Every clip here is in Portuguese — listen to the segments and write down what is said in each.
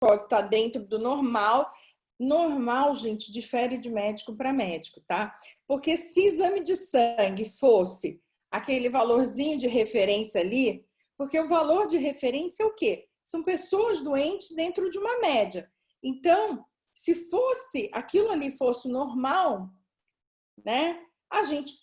glicose está dentro do normal. Normal, gente, difere de médico para médico, tá? Porque se exame de sangue fosse aquele valorzinho de referência ali, porque o valor de referência é o quê? São pessoas doentes dentro de uma média. Então, se fosse aquilo ali fosse normal, né? A gente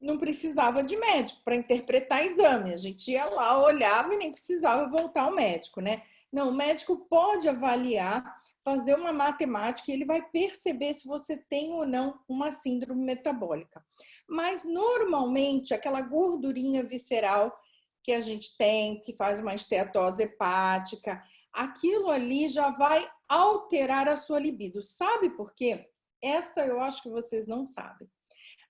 não precisava de médico para interpretar exame. A gente ia lá, olhava e nem precisava voltar ao médico, né? Não, o médico pode avaliar, fazer uma matemática e ele vai perceber se você tem ou não uma síndrome metabólica. Mas, normalmente, aquela gordurinha visceral que a gente tem, que faz uma esteatose hepática, aquilo ali já vai alterar a sua libido. Sabe por quê? Essa eu acho que vocês não sabem.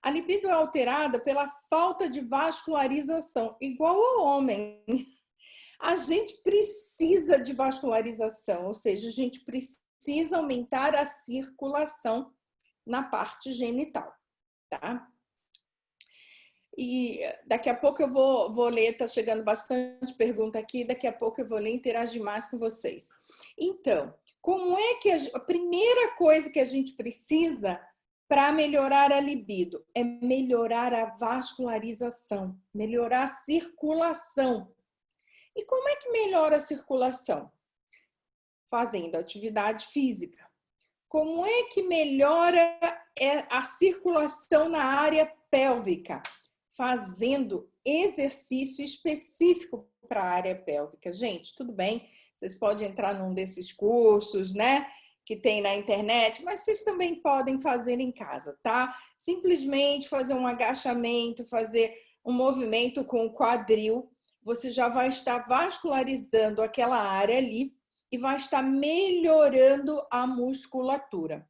A libido é alterada pela falta de vascularização, igual ao homem. A gente precisa de vascularização, ou seja, a gente precisa aumentar a circulação na parte genital, tá? E daqui a pouco eu vou ler, tá chegando bastante pergunta aqui, daqui a pouco eu vou ler e interagir mais com vocês. Então, como é que a primeira coisa que a gente precisa para melhorar a libido é melhorar a vascularização, melhorar a circulação. E como é que melhora a circulação? Fazendo atividade física. Como é que melhora a circulação na área pélvica? Fazendo exercício específico para a área pélvica. Gente, tudo bem, vocês podem entrar num desses cursos, né? Que tem na internet, mas vocês também podem fazer em casa, tá? Simplesmente fazer um agachamento, fazer um movimento com o quadril, você já vai estar vascularizando aquela área ali e vai estar melhorando a musculatura.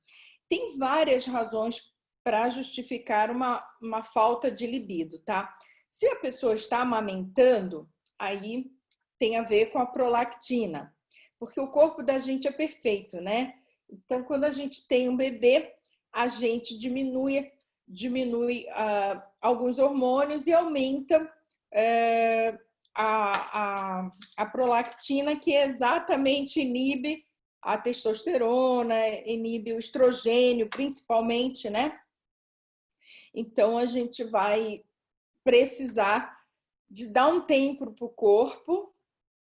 Tem várias razões para justificar uma falta de libido, tá? Se a pessoa está amamentando, aí tem a ver com a prolactina, porque o corpo da gente é perfeito, né? Então, quando a gente tem um bebê, a gente diminui alguns hormônios e aumenta a prolactina, que exatamente inibe a testosterona, inibe o estrogênio, principalmente, né? Então, a gente vai precisar de dar um tempo para o corpo,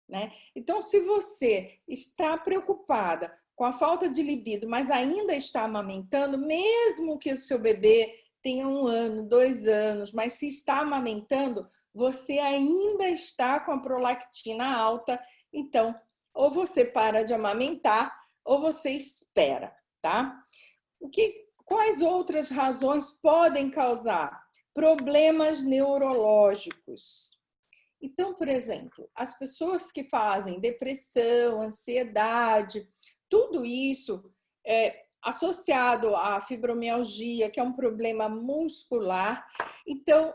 né? Então, se você está preocupada com a falta de libido, mas ainda está amamentando, mesmo que o seu bebê tenha 1 ano, 2 anos, mas se está amamentando, você ainda está com a prolactina alta, então, ou você para de amamentar, ou você espera, tá? Quais outras razões podem causar problemas neurológicos? Então, por exemplo, as pessoas que fazem depressão, ansiedade, tudo isso é associado à fibromialgia, que é um problema muscular. Então,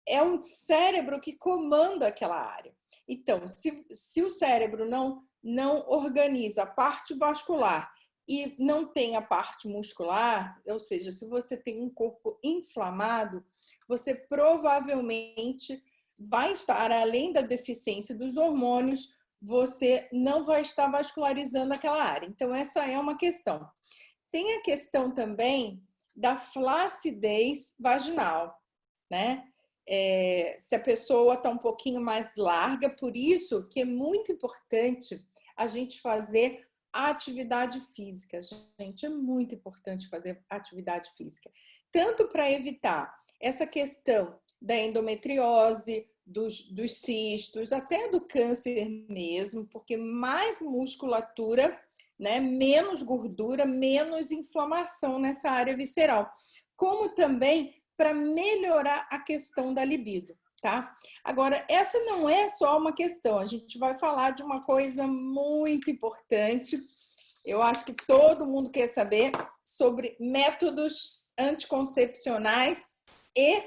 é um cérebro que comanda aquela área. Então, se o cérebro não organiza a parte vascular e não tem a parte muscular, ou seja, se você tem um corpo inflamado, você provavelmente vai estar, além da deficiência dos hormônios, você não vai estar vascularizando aquela área. Então, essa é uma questão. Tem a questão também da flacidez vaginal, né? Se a pessoa está um pouquinho mais larga, por isso que é muito importante a gente fazer a atividade física. Gente, é muito importante fazer atividade física. Tanto para evitar essa questão da endometriose, dos cistos, até do câncer mesmo, porque mais musculatura, né, menos gordura, menos inflamação nessa área visceral. Como também para melhorar a questão da libido, tá? Agora, essa não é só uma questão, a gente vai falar de uma coisa muito importante. Eu acho que todo mundo quer saber sobre métodos anticoncepcionais e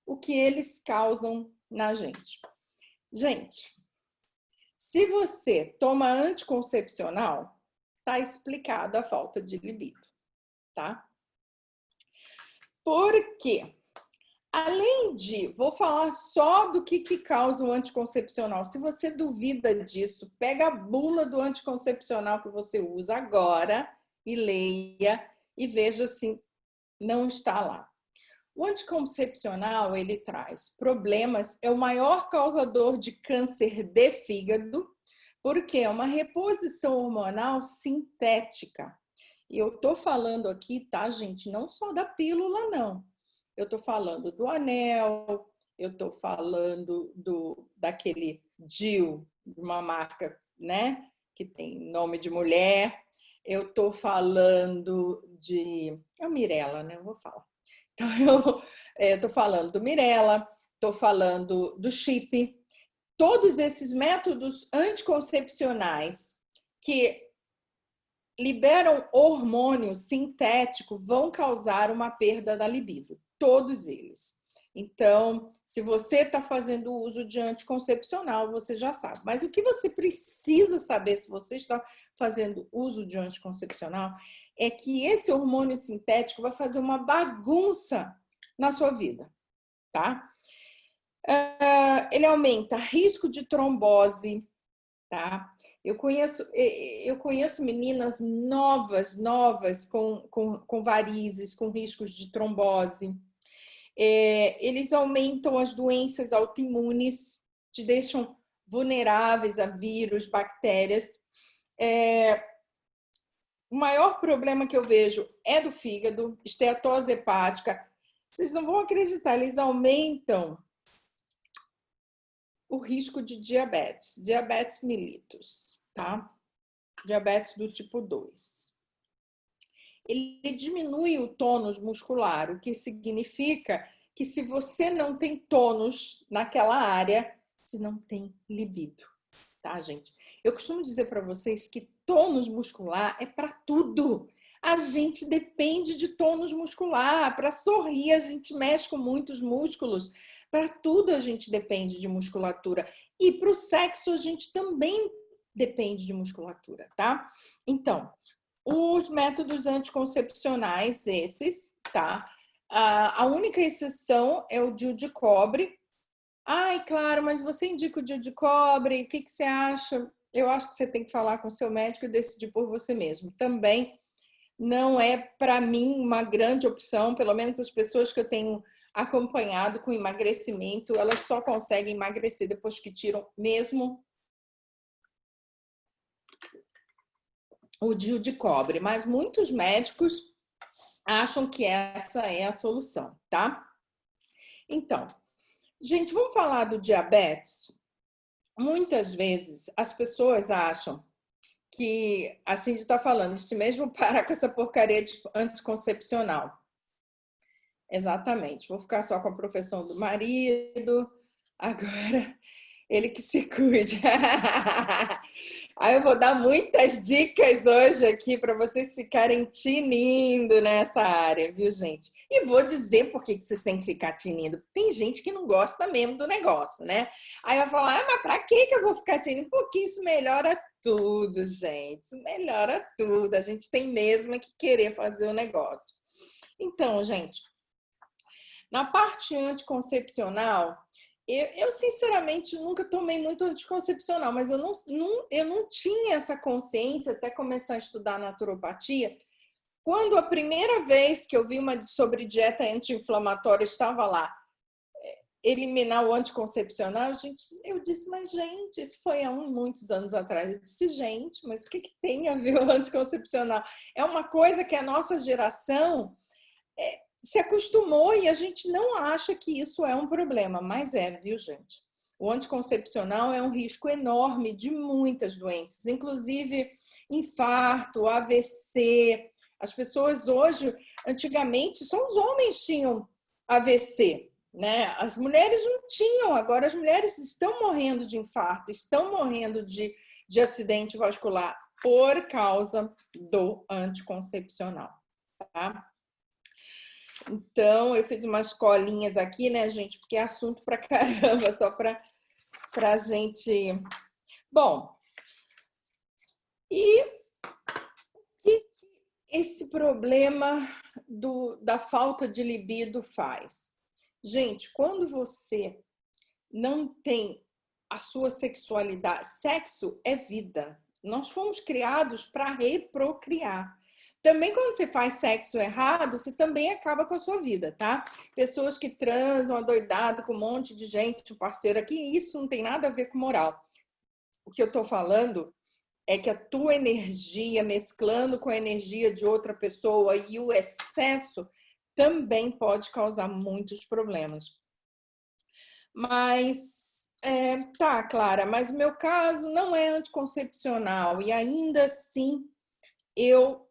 o que eles causam na gente. Gente, se você toma anticoncepcional, tá explicada a falta de libido, tá? Por quê? Além de, vou falar só do que causa o anticoncepcional. Se você duvida disso, pega a bula do anticoncepcional que você usa agora e leia e veja se não está lá. O anticoncepcional, ele traz problemas, é o maior causador de câncer de fígado, porque é uma reposição hormonal sintética. E eu tô falando aqui, tá, gente, não só da pílula, não. Eu tô falando do anel, eu tô falando daquele DIU, de uma marca, né, que tem nome de mulher. Eu tô falando de... É o Mirella, né? Eu vou falar. Então, eu tô falando do Mirella, tô falando do chip. Todos esses métodos anticoncepcionais que liberam hormônio sintético vão causar uma perda da libido, todos eles. Então, se você está fazendo uso de anticoncepcional, você já sabe. Mas o que você precisa saber se você está fazendo uso de anticoncepcional é que esse hormônio sintético vai fazer uma bagunça na sua vida, tá? Ele aumenta risco de trombose, tá? Eu conheço meninas novas com varizes, com riscos de trombose. Eles aumentam as doenças autoimunes, te deixam vulneráveis a vírus, bactérias. O maior problema que eu vejo é do fígado, esteatose hepática. Vocês não vão acreditar, eles aumentam o risco de diabetes mellitus, tá? Diabetes do tipo 2. Ele diminui o tônus muscular, o que significa que se você não tem tônus naquela área, você não tem libido, tá, gente? Eu costumo dizer para vocês que tônus muscular é para tudo. A gente depende de tônus muscular. Para sorrir, a gente mexe com muitos músculos. Para tudo a gente depende de musculatura. E para o sexo a gente também depende de musculatura, tá? Então, os métodos anticoncepcionais, esses, tá? A única exceção é o DIU de cobre. Ai, claro, mas você indica o DIU de cobre, o que você acha? Eu acho que você tem que falar com o seu médico e decidir por você mesmo. Também não é, para mim, uma grande opção, pelo menos as pessoas que eu tenho acompanhado com emagrecimento, elas só conseguem emagrecer depois que tiram mesmo o DIU de cobre. Mas muitos médicos acham que essa é a solução, tá? Então, gente, vamos falar do diabetes? Muitas vezes as pessoas acham que, assim, está falando, este mesmo para com essa porcaria de anticoncepcional. Exatamente, vou ficar só com a profissão do marido, agora ele que se cuide. Aí eu vou dar muitas dicas hoje aqui para vocês ficarem tinindo nessa área, viu, gente? E vou dizer por que vocês têm que ficar tinindo. Porque tem gente que não gosta mesmo do negócio, né? Aí eu vou falar, mas para que eu vou ficar tinindo? Porque isso melhora tudo, gente. Isso melhora tudo. A gente tem mesmo que querer fazer o negócio. Então, gente, na parte anticoncepcional, eu sinceramente nunca tomei muito anticoncepcional, mas eu não tinha essa consciência até começar a estudar naturopatia. Quando a primeira vez que eu vi uma sobre dieta anti-inflamatória estava lá, eliminar o anticoncepcional, eu disse, mas gente, isso foi há muitos anos atrás. Eu disse, gente, mas o que tem a ver o anticoncepcional? É uma coisa que a nossa geração se acostumou e a gente não acha que isso é um problema, mas é, viu, gente? O anticoncepcional é um risco enorme de muitas doenças, inclusive infarto, AVC. As pessoas hoje, antigamente, só os homens tinham AVC, né? As mulheres não tinham, agora as mulheres estão morrendo de infarto, estão morrendo de acidente vascular por causa do anticoncepcional, tá? Então, eu fiz umas colinhas aqui, né, gente? Porque é assunto pra caramba, só pra gente... Bom, e esse problema da falta de libido faz? Gente, quando você não tem a sua sexualidade, sexo é vida. Nós fomos criados para reprocriar. Também quando você faz sexo errado, você também acaba com a sua vida, tá? Pessoas que transam adoidado com um monte de gente, um parceiro aqui, isso não tem nada a ver com moral. O que eu tô falando é que a tua energia mesclando com a energia de outra pessoa e o excesso também pode causar muitos problemas. Mas, tá, Clara, mas o meu caso não é anticoncepcional e ainda assim eu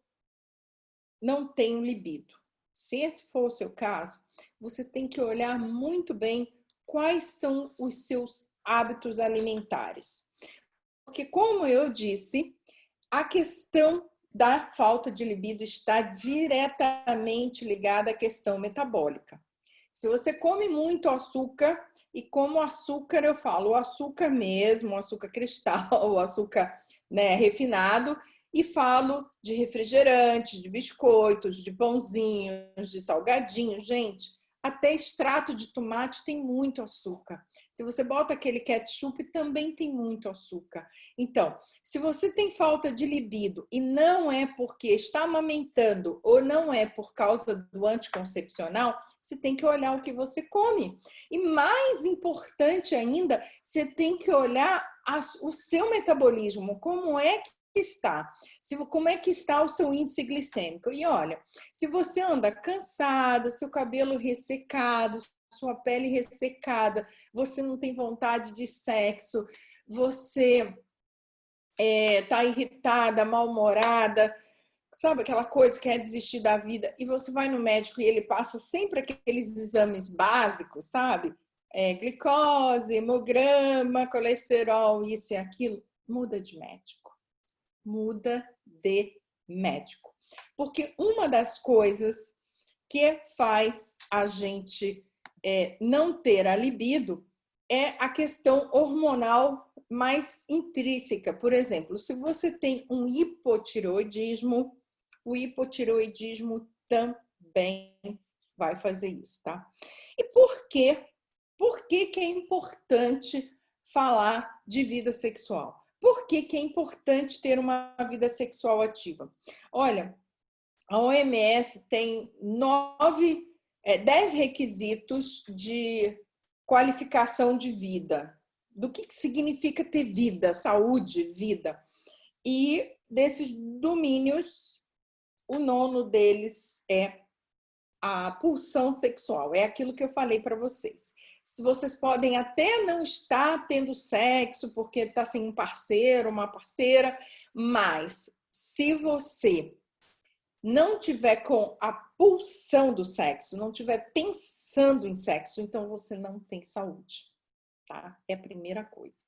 não tenho libido. Se esse for o seu caso, você tem que olhar muito bem quais são os seus hábitos alimentares. Porque, como eu disse, a questão da falta de libido está diretamente ligada à questão metabólica. Se você come muito açúcar, e como açúcar eu falo, o açúcar mesmo, o açúcar cristal, o açúcar, né, refinado, e falo de refrigerantes, de biscoitos, de pãozinhos, de salgadinhos. Gente, até extrato de tomate tem muito açúcar. Se você bota aquele ketchup, também tem muito açúcar. Então, se você tem falta de libido e não é porque está amamentando ou não é por causa do anticoncepcional, você tem que olhar o que você come. E mais importante ainda, você tem que olhar o seu metabolismo, como é que está, como é que está o seu índice glicêmico. E olha, se você anda cansada, seu cabelo ressecado, sua pele ressecada, você não tem vontade de sexo, você tá irritada, mal-humorada, sabe aquela coisa que quer desistir da vida, e você vai no médico e ele passa sempre aqueles exames básicos, sabe? Glicose, hemograma, colesterol, isso e aquilo. Muda de médico. Muda de médico. Porque uma das coisas que faz a gente não ter a libido é a questão hormonal mais intrínseca. Por exemplo, se você tem um hipotireoidismo, o hipotireoidismo também vai fazer isso, tá? E por quê? Por que que é importante falar de vida sexual? Por que que é importante ter uma vida sexual ativa? Olha, a OMS tem 10 requisitos de qualificação de vida. Do que significa ter vida, saúde, vida. E desses domínios, o nono deles é a pulsão sexual. É aquilo que eu falei para vocês. Se vocês podem até não estar tendo sexo porque está sem um parceiro, uma parceira, mas se você não tiver com a pulsão do sexo, não tiver pensando em sexo, então você não tem saúde, tá? É a primeira coisa.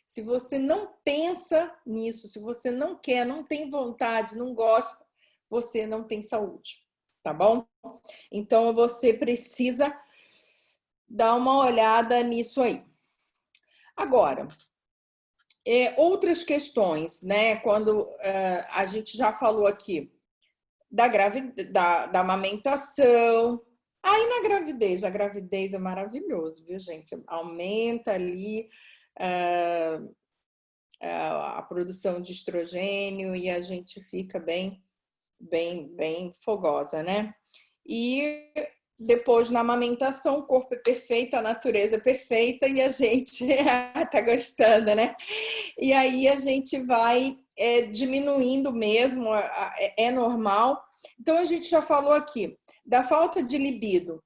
Se você não pensa nisso, se você não quer, não tem vontade, não gosta, você não tem saúde, tá bom? Então você precisa dar uma olhada nisso aí. Agora, outras questões, né? Quando a gente já falou aqui da amamentação. Aí na gravidez, a gravidez é maravilhoso, viu, gente? Aumenta ali a produção de estrogênio e a gente fica bem fogosa, né? E depois na amamentação, o corpo é perfeito, a natureza é perfeita e a gente tá gostando, né? E aí a gente vai diminuindo mesmo, é normal. Então, a gente já falou aqui da falta de libido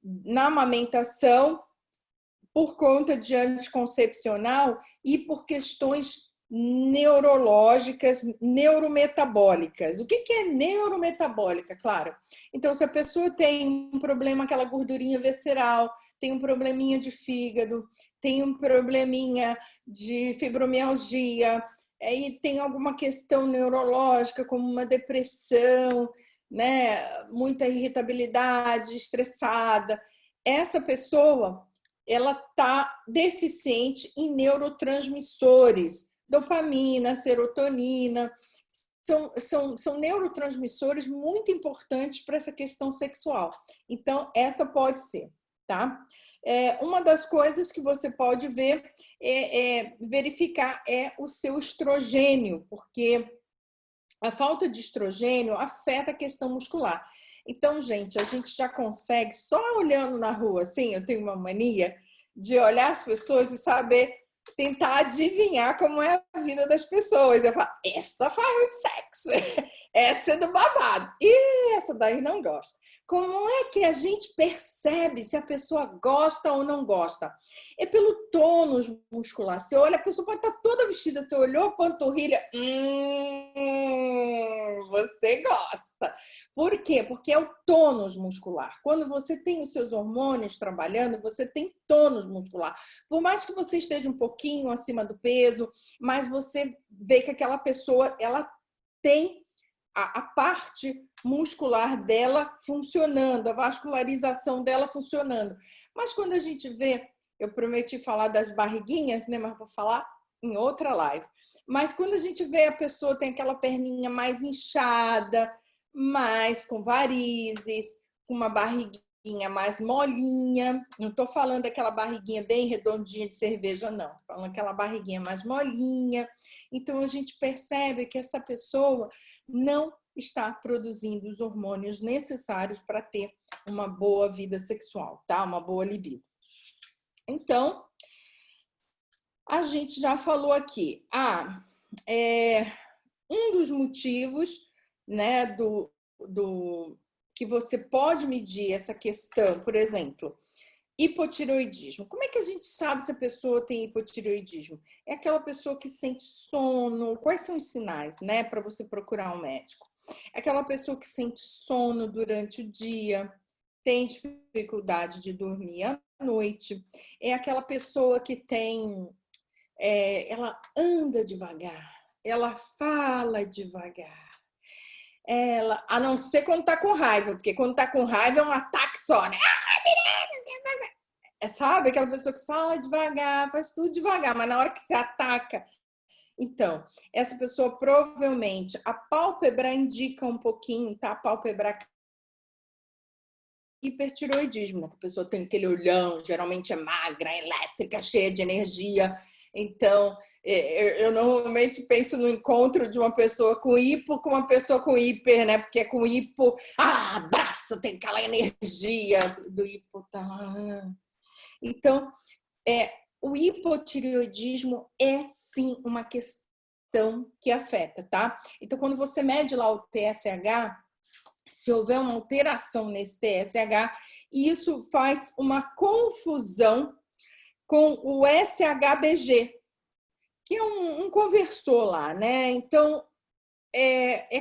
na amamentação por conta de anticoncepcional e por questões neurológicas, neurometabólicas. O que é neurometabólica, claro? Então, se a pessoa tem um problema, aquela gordurinha visceral, tem um probleminha de fígado, tem um probleminha de fibromialgia, aí tem alguma questão neurológica, como uma depressão, né? Muita irritabilidade, estressada. Essa pessoa, ela está deficiente em neurotransmissores, dopamina, serotonina, são neurotransmissores muito importantes para essa questão sexual. Então, essa pode ser, tá? Uma das coisas que você pode verificar é o seu estrogênio, porque a falta de estrogênio afeta a questão muscular. Então, gente, a gente já consegue, só olhando na rua, assim, eu tenho uma mania de olhar as pessoas e saber, tentar adivinhar como é a vida das pessoas. Eu falo, essa faz muito sexo, essa é do babado, e essa daí não gosta. Como é que a gente percebe se a pessoa gosta ou não gosta? É pelo tônus muscular. Você olha, a pessoa pode estar toda vestida, você olhou a panturrilha, você gosta. Por quê? Porque é o tônus muscular. Quando você tem os seus hormônios trabalhando, você tem tônus muscular. Por mais que você esteja um pouquinho acima do peso, mas você vê que aquela pessoa, ela tem a parte muscular dela funcionando, a vascularização dela funcionando. Mas quando a gente vê, eu prometi falar das barriguinhas, né? Mas vou falar em outra live. Mas quando a gente vê a pessoa tem aquela perninha mais inchada, mais com varizes, com uma barriguinha mais molinha, não estou falando daquela barriguinha bem redondinha de cerveja, não. Estou falando aquela barriguinha mais molinha. Então, a gente percebe que essa pessoa não está produzindo os hormônios necessários para ter uma boa vida sexual, tá? Uma boa libido. Então, a gente já falou aqui. Um dos motivos, né, que você pode medir essa questão, por exemplo, hipotireoidismo. Como é que a gente sabe se a pessoa tem hipotireoidismo? É aquela pessoa que sente sono. Quais são os sinais, né, para você procurar um médico? É aquela pessoa que sente sono durante o dia, tem dificuldade de dormir à noite. É aquela pessoa que ela anda devagar, ela fala devagar. A não ser quando tá com raiva, porque quando tá com raiva é um ataque só, né? Sabe? Aquela pessoa que fala devagar, faz tudo devagar, mas na hora que se ataca. Então, essa pessoa provavelmente, a pálpebra indica um pouquinho, tá? A pálpebra hipertireoidismo, né? Que a pessoa tem aquele olhão, geralmente é magra, elétrica, cheia de energia. Então, eu normalmente penso no encontro de uma pessoa com hipo com uma pessoa com hiper, né? Porque com hipo, abraço, tem aquela energia do hipo, tá lá. Então, o hipotireoidismo é sim uma questão que afeta, tá? Então, quando você mede lá o TSH, se houver uma alteração nesse TSH, isso faz uma confusão com o SHBG, que é um conversor lá, né? Então,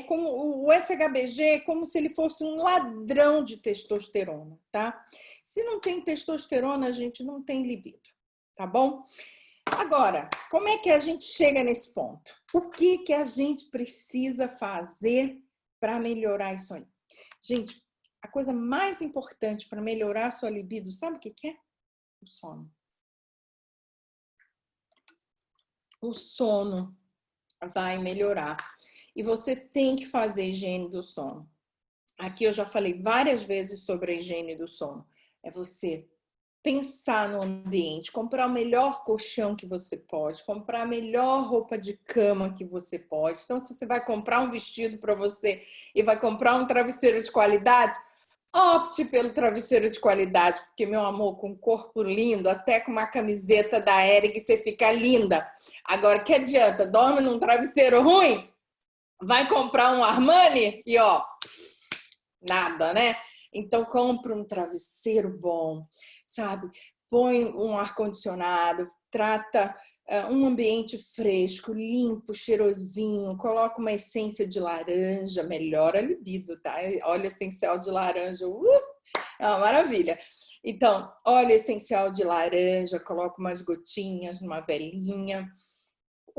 como o SHBG é como se ele fosse um ladrão de testosterona, tá? Se não tem testosterona, a gente não tem libido, tá bom? Agora, como é que a gente chega nesse ponto? O que a gente precisa fazer para melhorar isso aí? Gente, a coisa mais importante para melhorar a sua libido, sabe o que é? O sono. O sono vai melhorar. E você tem que fazer higiene do sono. Aqui eu já falei várias vezes sobre a higiene do sono. É você pensar no ambiente, comprar o melhor colchão que você pode, comprar a melhor roupa de cama que você pode. Então, se você vai comprar um vestido para você e vai comprar um travesseiro de qualidade, opte pelo travesseiro de qualidade, porque, meu amor, com um corpo lindo, até com uma camiseta da Hering, você fica linda. Agora, que adianta? Dorme num travesseiro ruim? Vai comprar um Armani e, ó, nada, né? Então, compra um travesseiro bom, sabe? Põe um ar-condicionado, trata um ambiente fresco, limpo, cheirosinho, coloca uma essência de laranja, melhora a libido, tá? Óleo essencial de laranja, é uma maravilha. Então, óleo essencial de laranja, coloca umas gotinhas numa velinha,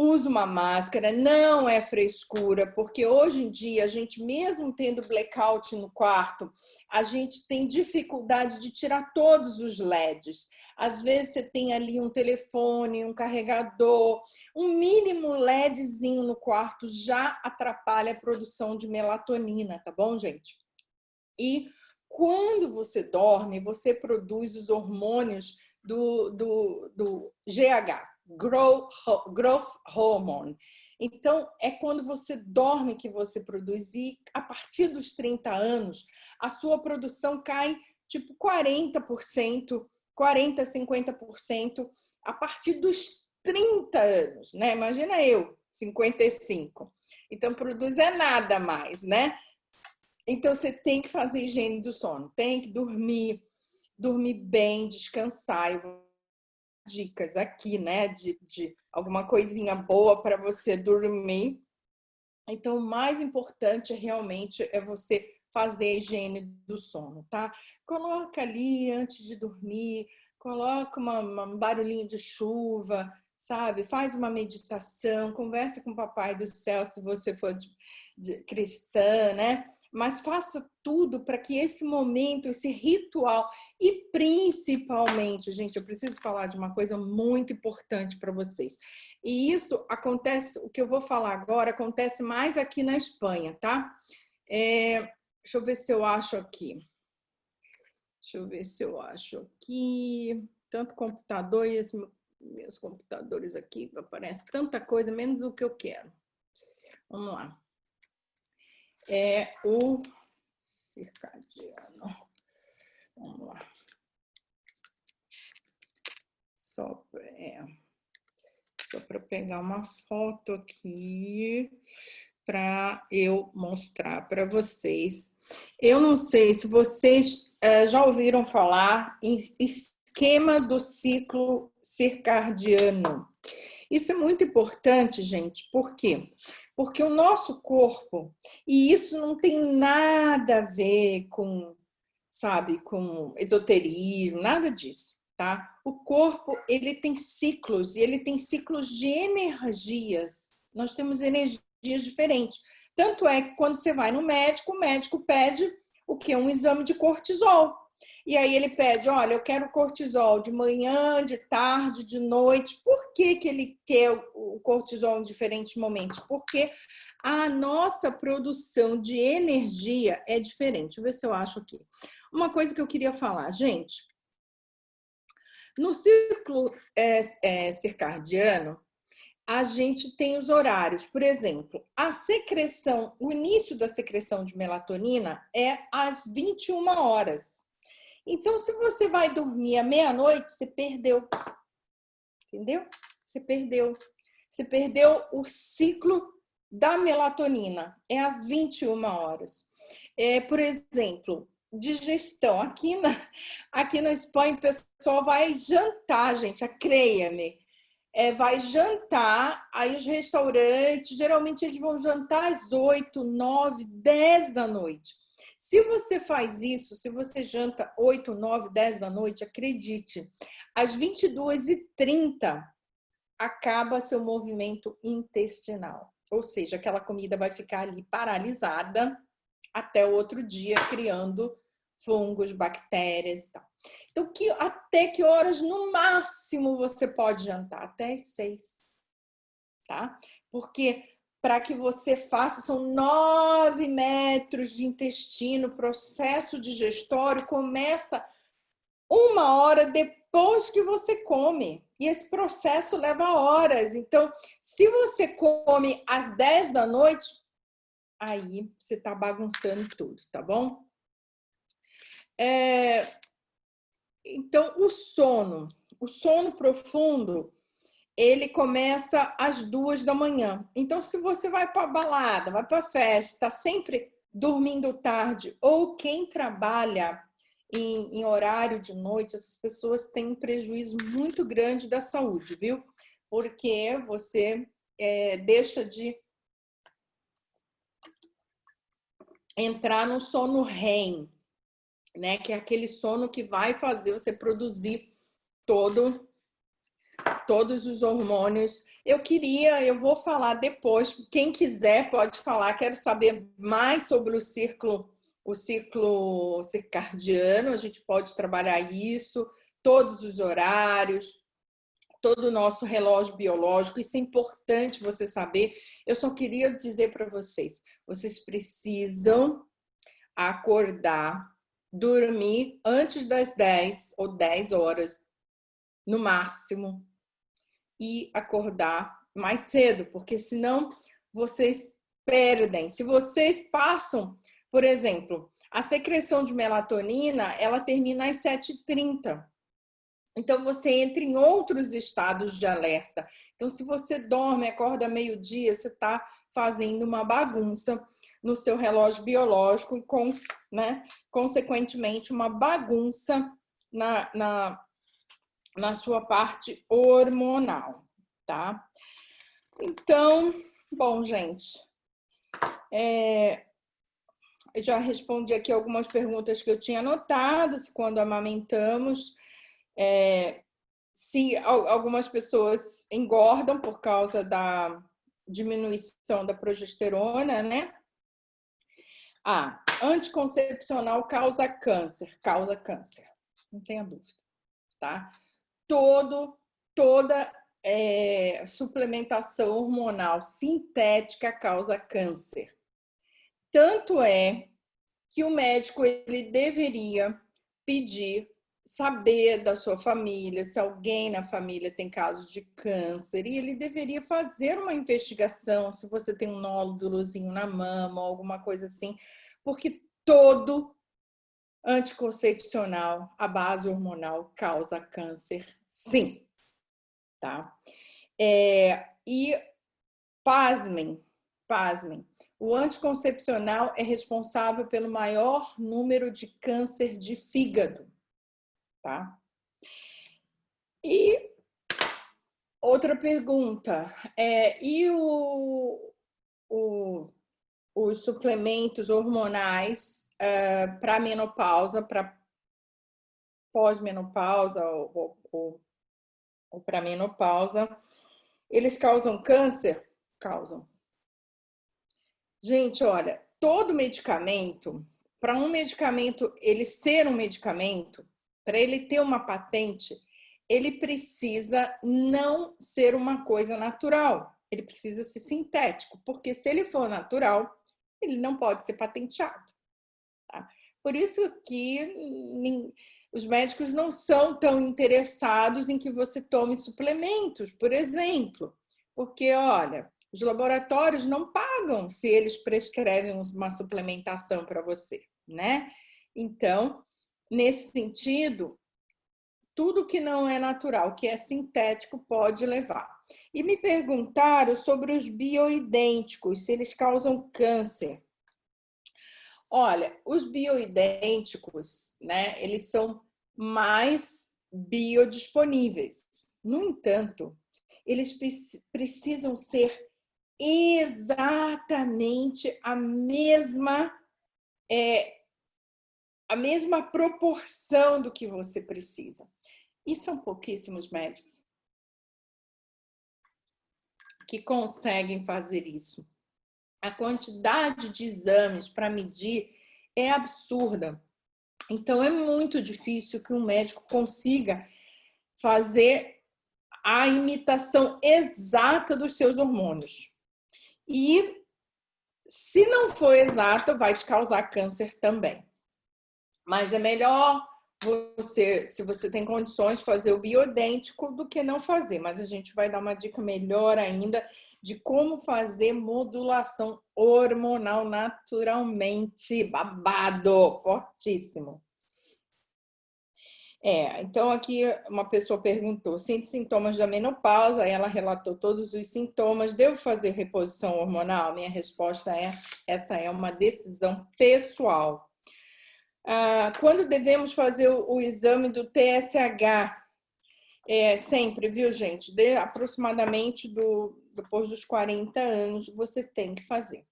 usa uma máscara, não é frescura, porque hoje em dia a gente, mesmo tendo blackout no quarto, a gente tem dificuldade de tirar todos os LEDs. Às vezes você tem ali um telefone, um carregador, um mínimo LEDzinho no quarto já atrapalha a produção de melatonina, tá bom, gente? E quando você dorme, você produz os hormônios do GH, Growth Hormone. Então, é quando você dorme que você produz, e a partir dos 30 anos, a sua produção cai tipo 40%, 40%, 50%, a partir dos 30 anos, né? Imagina eu, 55. Então, produz é nada mais, né? Então, você tem que fazer higiene do sono, tem que dormir bem, descansar. Eu vou dar dicas aqui, né? De alguma coisinha boa para você dormir. Então, o mais importante realmente é você fazer a higiene do sono, tá? Coloca ali antes de dormir, coloca um barulhinho de chuva, sabe? Faz uma meditação, conversa com o Papai do Céu, se você for de cristã, né? Mas faça tudo para que esse momento, esse ritual, e principalmente, gente, eu preciso falar de uma coisa muito importante para vocês. E isso acontece, o que eu vou falar agora, acontece mais aqui na Espanha, tá? Deixa eu ver se eu acho aqui. Tanto computador e meus computadores aqui, aparece tanta coisa, menos o que eu quero. Vamos lá. É o circadiano. Vamos lá. Só para pegar uma foto aqui para eu mostrar para vocês. Eu não sei se vocês já ouviram falar em esquema do ciclo circadiano. Isso é muito importante, gente. Por quê? Porque o nosso corpo, e isso não tem nada a ver com, sabe, com esoterismo, nada disso, tá? O corpo, ele tem ciclos, e ele tem ciclos de energias. Nós temos energias diferentes. Tanto é que quando você vai no médico, o médico pede o quê? Um exame de cortisol. E aí ele pede, olha, eu quero cortisol de manhã, de tarde, de noite. Por que que ele quer o cortisol em diferentes momentos? Porque a nossa produção de energia é diferente. Deixa eu ver se eu acho aqui. Uma coisa que eu queria falar, gente. No ciclo circadiano, a gente tem os horários. Por exemplo, a secreção, o início da secreção de melatonina é às 21 horas. Então, se você vai dormir à meia-noite, você perdeu. Entendeu? Você perdeu. Você perdeu o ciclo da melatonina. É às 21 horas. Por exemplo, digestão. Aqui na Espanha, o pessoal vai jantar, gente. Creia-me. Vai jantar, aí os restaurantes, geralmente eles vão jantar às 8, 9, 10 da noite. Se você faz isso, se você janta 8, 9, 10 da noite, acredite, às 22h30 acaba seu movimento intestinal. Ou seja, aquela comida vai ficar ali paralisada até o outro dia, criando fungos, bactérias e tal. Então, até que horas no máximo você pode jantar? Até às 6, tá? Porque para que você faça, são 9 metros de intestino, o processo digestório começa 1 hora depois que você come. E esse processo leva horas. Então, se você come às 10 da noite, aí você está bagunçando tudo, tá bom? Então, o sono profundo, ele começa às 2 da manhã. Então, se você vai para a balada, vai para a festa, está sempre dormindo tarde, ou quem trabalha em horário de noite, essas pessoas têm um prejuízo muito grande da saúde, viu? Porque você deixa de entrar no sono REM, né? Que é aquele sono que vai fazer você produzir todos os hormônios. Eu vou falar depois, quem quiser pode falar, quero saber mais sobre o ciclo circadiano, a gente pode trabalhar isso, todos os horários, todo o nosso relógio biológico, isso é importante você saber. Eu só queria dizer para vocês precisam acordar dormir antes das 10 ou 10 horas, no máximo, e acordar mais cedo, porque senão vocês perdem. Se vocês passam, por exemplo, a secreção de melatonina, ela termina às 7h30. Então, você entra em outros estados de alerta. Então, se você dorme, acorda meio-dia, você está fazendo uma bagunça no seu relógio biológico e, consequentemente, uma bagunça na sua parte hormonal, tá? Então, bom, gente, eu já respondi aqui algumas perguntas que eu tinha anotado, se quando amamentamos, se algumas pessoas engordam por causa da diminuição da progesterona, né? Anticoncepcional causa câncer, não tenha dúvida, tá? Toda suplementação hormonal sintética causa câncer. Tanto é que o médico ele deveria saber da sua família, se alguém na família tem casos de câncer, e ele deveria fazer uma investigação se você tem um nódulozinho na mama ou alguma coisa assim, porque todo anticoncepcional, a base hormonal, causa câncer, sim. Tá? E pasmem, o anticoncepcional é responsável pelo maior número de câncer de fígado, tá? E outra pergunta, e os suplementos hormonais para menopausa, para pós-menopausa ou para menopausa, eles causam câncer? Causam. Gente, olha, todo medicamento, para um medicamento ele ser um medicamento, para ele ter uma patente, ele precisa não ser uma coisa natural, ele precisa ser sintético, porque se ele for natural, ele não pode ser patenteado. Tá? Por isso que os médicos não são tão interessados em que você tome suplementos, por exemplo, porque, olha, os laboratórios não pagam se eles prescrevem uma suplementação para você, né? Então, nesse sentido, tudo que não é natural, que é sintético, pode levar. E me perguntaram sobre os bioidênticos, se eles causam câncer. Olha, os bioidênticos, né, eles são mais biodisponíveis. No entanto, eles precisam ser exatamente a mesma proporção do que você precisa. E são pouquíssimos médicos que conseguem fazer isso. A quantidade de exames para medir é absurda. Então, é muito difícil que um médico consiga fazer a imitação exata dos seus hormônios. E, se não for exata, vai te causar câncer também. Mas é melhor você, se você tem condições, fazer o bioidêntico do que não fazer. Mas a gente vai dar uma dica melhor ainda de como fazer modulação hormonal naturalmente. Babado, fortíssimo. Então aqui uma pessoa perguntou, sinto sintomas da menopausa, ela relatou todos os sintomas, devo fazer reposição hormonal? Minha resposta é, essa é uma decisão pessoal. Quando devemos fazer o exame do TSH? Sempre, viu, gente? Aproximadamente depois dos 40 anos, você tem que fazer.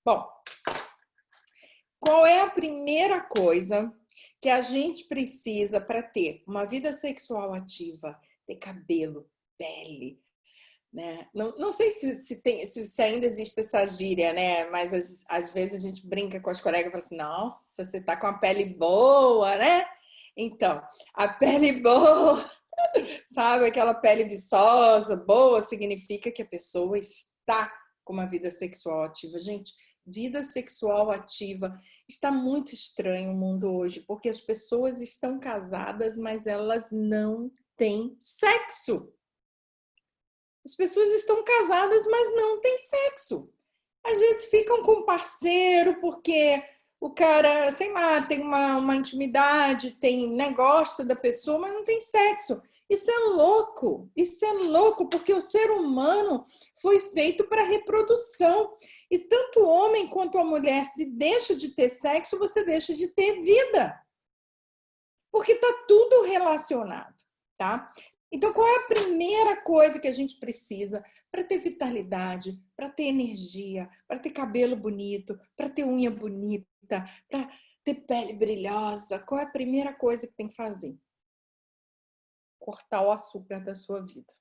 Bom, qual é a primeira coisa que a gente precisa para ter uma vida sexual ativa, ter cabelo, pele, né? Não sei se ainda existe essa gíria, né? Mas às vezes a gente brinca com as colegas e fala assim, nossa, você tá com a pele boa, né? Então, a pele boa, sabe? Aquela pele viçosa, boa, significa que a pessoa está com uma vida sexual ativa. Gente, vida sexual ativa. Está muito estranho o mundo hoje, porque as pessoas estão casadas, mas elas não têm sexo. As pessoas estão casadas, mas não têm sexo. Às vezes ficam com parceiro porque o cara, sei lá, tem uma intimidade, gosta da pessoa, mas não tem sexo. Isso é louco, porque o ser humano foi feito para reprodução. E tanto o homem quanto a mulher, se deixa de ter sexo, você deixa de ter vida. Porque está tudo relacionado, tá? Então, qual é a primeira coisa que a gente precisa para ter vitalidade, para ter energia, para ter cabelo bonito, para ter unha bonita, para ter pele brilhosa? Qual é a primeira coisa que tem que fazer? Cortar o açúcar da sua vida.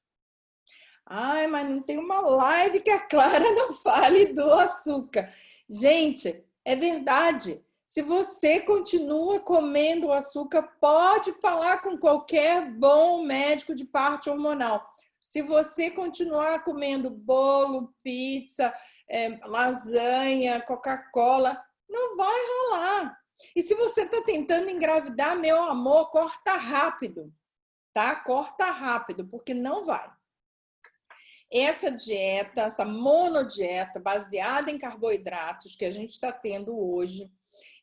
Ai, mas não tem uma live que a Clara não fale do açúcar. Gente, é verdade. Se você continua comendo açúcar, pode falar com qualquer bom médico de parte hormonal. Se você continuar comendo bolo, pizza, lasanha, Coca-Cola, não vai rolar. E se você está tentando engravidar, meu amor, corta rápido, tá? Corta rápido, porque não vai. Essa dieta, essa monodieta baseada em carboidratos que a gente está tendo hoje,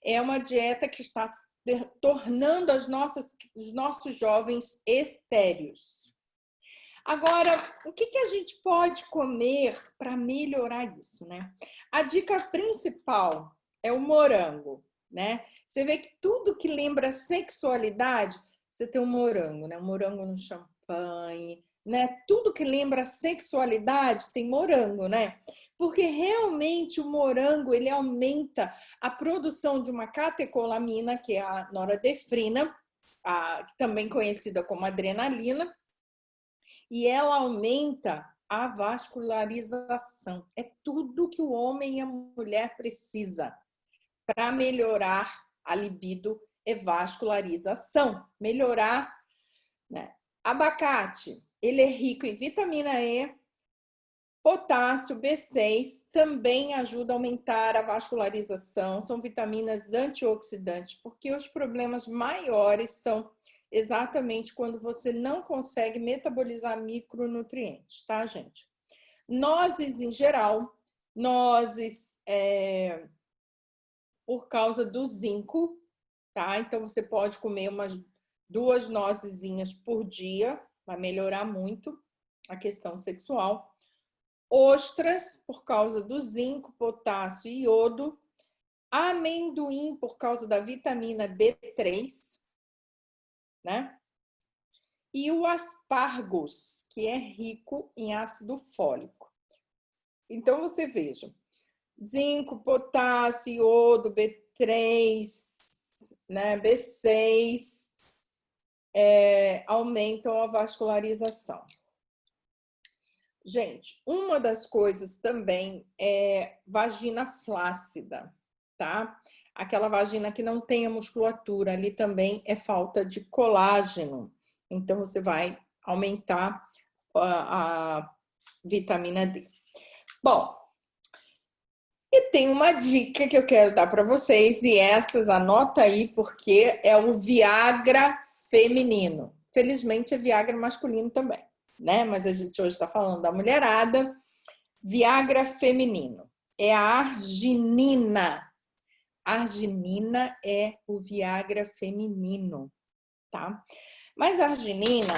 é uma dieta que está tornando os nossos jovens estéreos. Agora, o que a gente pode comer para melhorar isso, né? A dica principal é o morango, né? Você vê que tudo que lembra sexualidade, você tem um morango, né? Um morango no champanhe, né? Tudo que lembra sexualidade tem morango, né? Porque realmente o morango ele aumenta a produção de uma catecolamina, que é a noradefrina, também conhecida como adrenalina, e ela aumenta a vascularização. É tudo que o homem e a mulher precisa para melhorar a libido e vascularização, melhorar, né? Abacate, ele é rico em vitamina E, potássio, B6, também ajuda a aumentar a vascularização, são vitaminas antioxidantes, porque os problemas maiores são exatamente quando você não consegue metabolizar micronutrientes, tá, gente? Nozes em geral, nozes por causa do zinco, tá? Então você pode comer umas 2 nozezinhas por dia, vai melhorar muito a questão sexual. Ostras, por causa do zinco, potássio e iodo. Amendoim, por causa da vitamina B3, né? E o aspargos, que é rico em ácido fólico. Então, você veja, zinco, potássio, iodo, B3, né, B6, aumentam a vascularização. Gente, uma das coisas também é vagina flácida, tá? Aquela vagina que não tem a musculatura, ali também é falta de colágeno. Então, você vai aumentar a vitamina D. Bom, e tem uma dica que eu quero dar para vocês, e essas anota aí, porque é o Viagra feminino. Felizmente, é Viagra masculino também, né? Mas a gente hoje está falando da mulherada. Viagra feminino é a arginina. A arginina é o Viagra feminino, tá? Mas a arginina,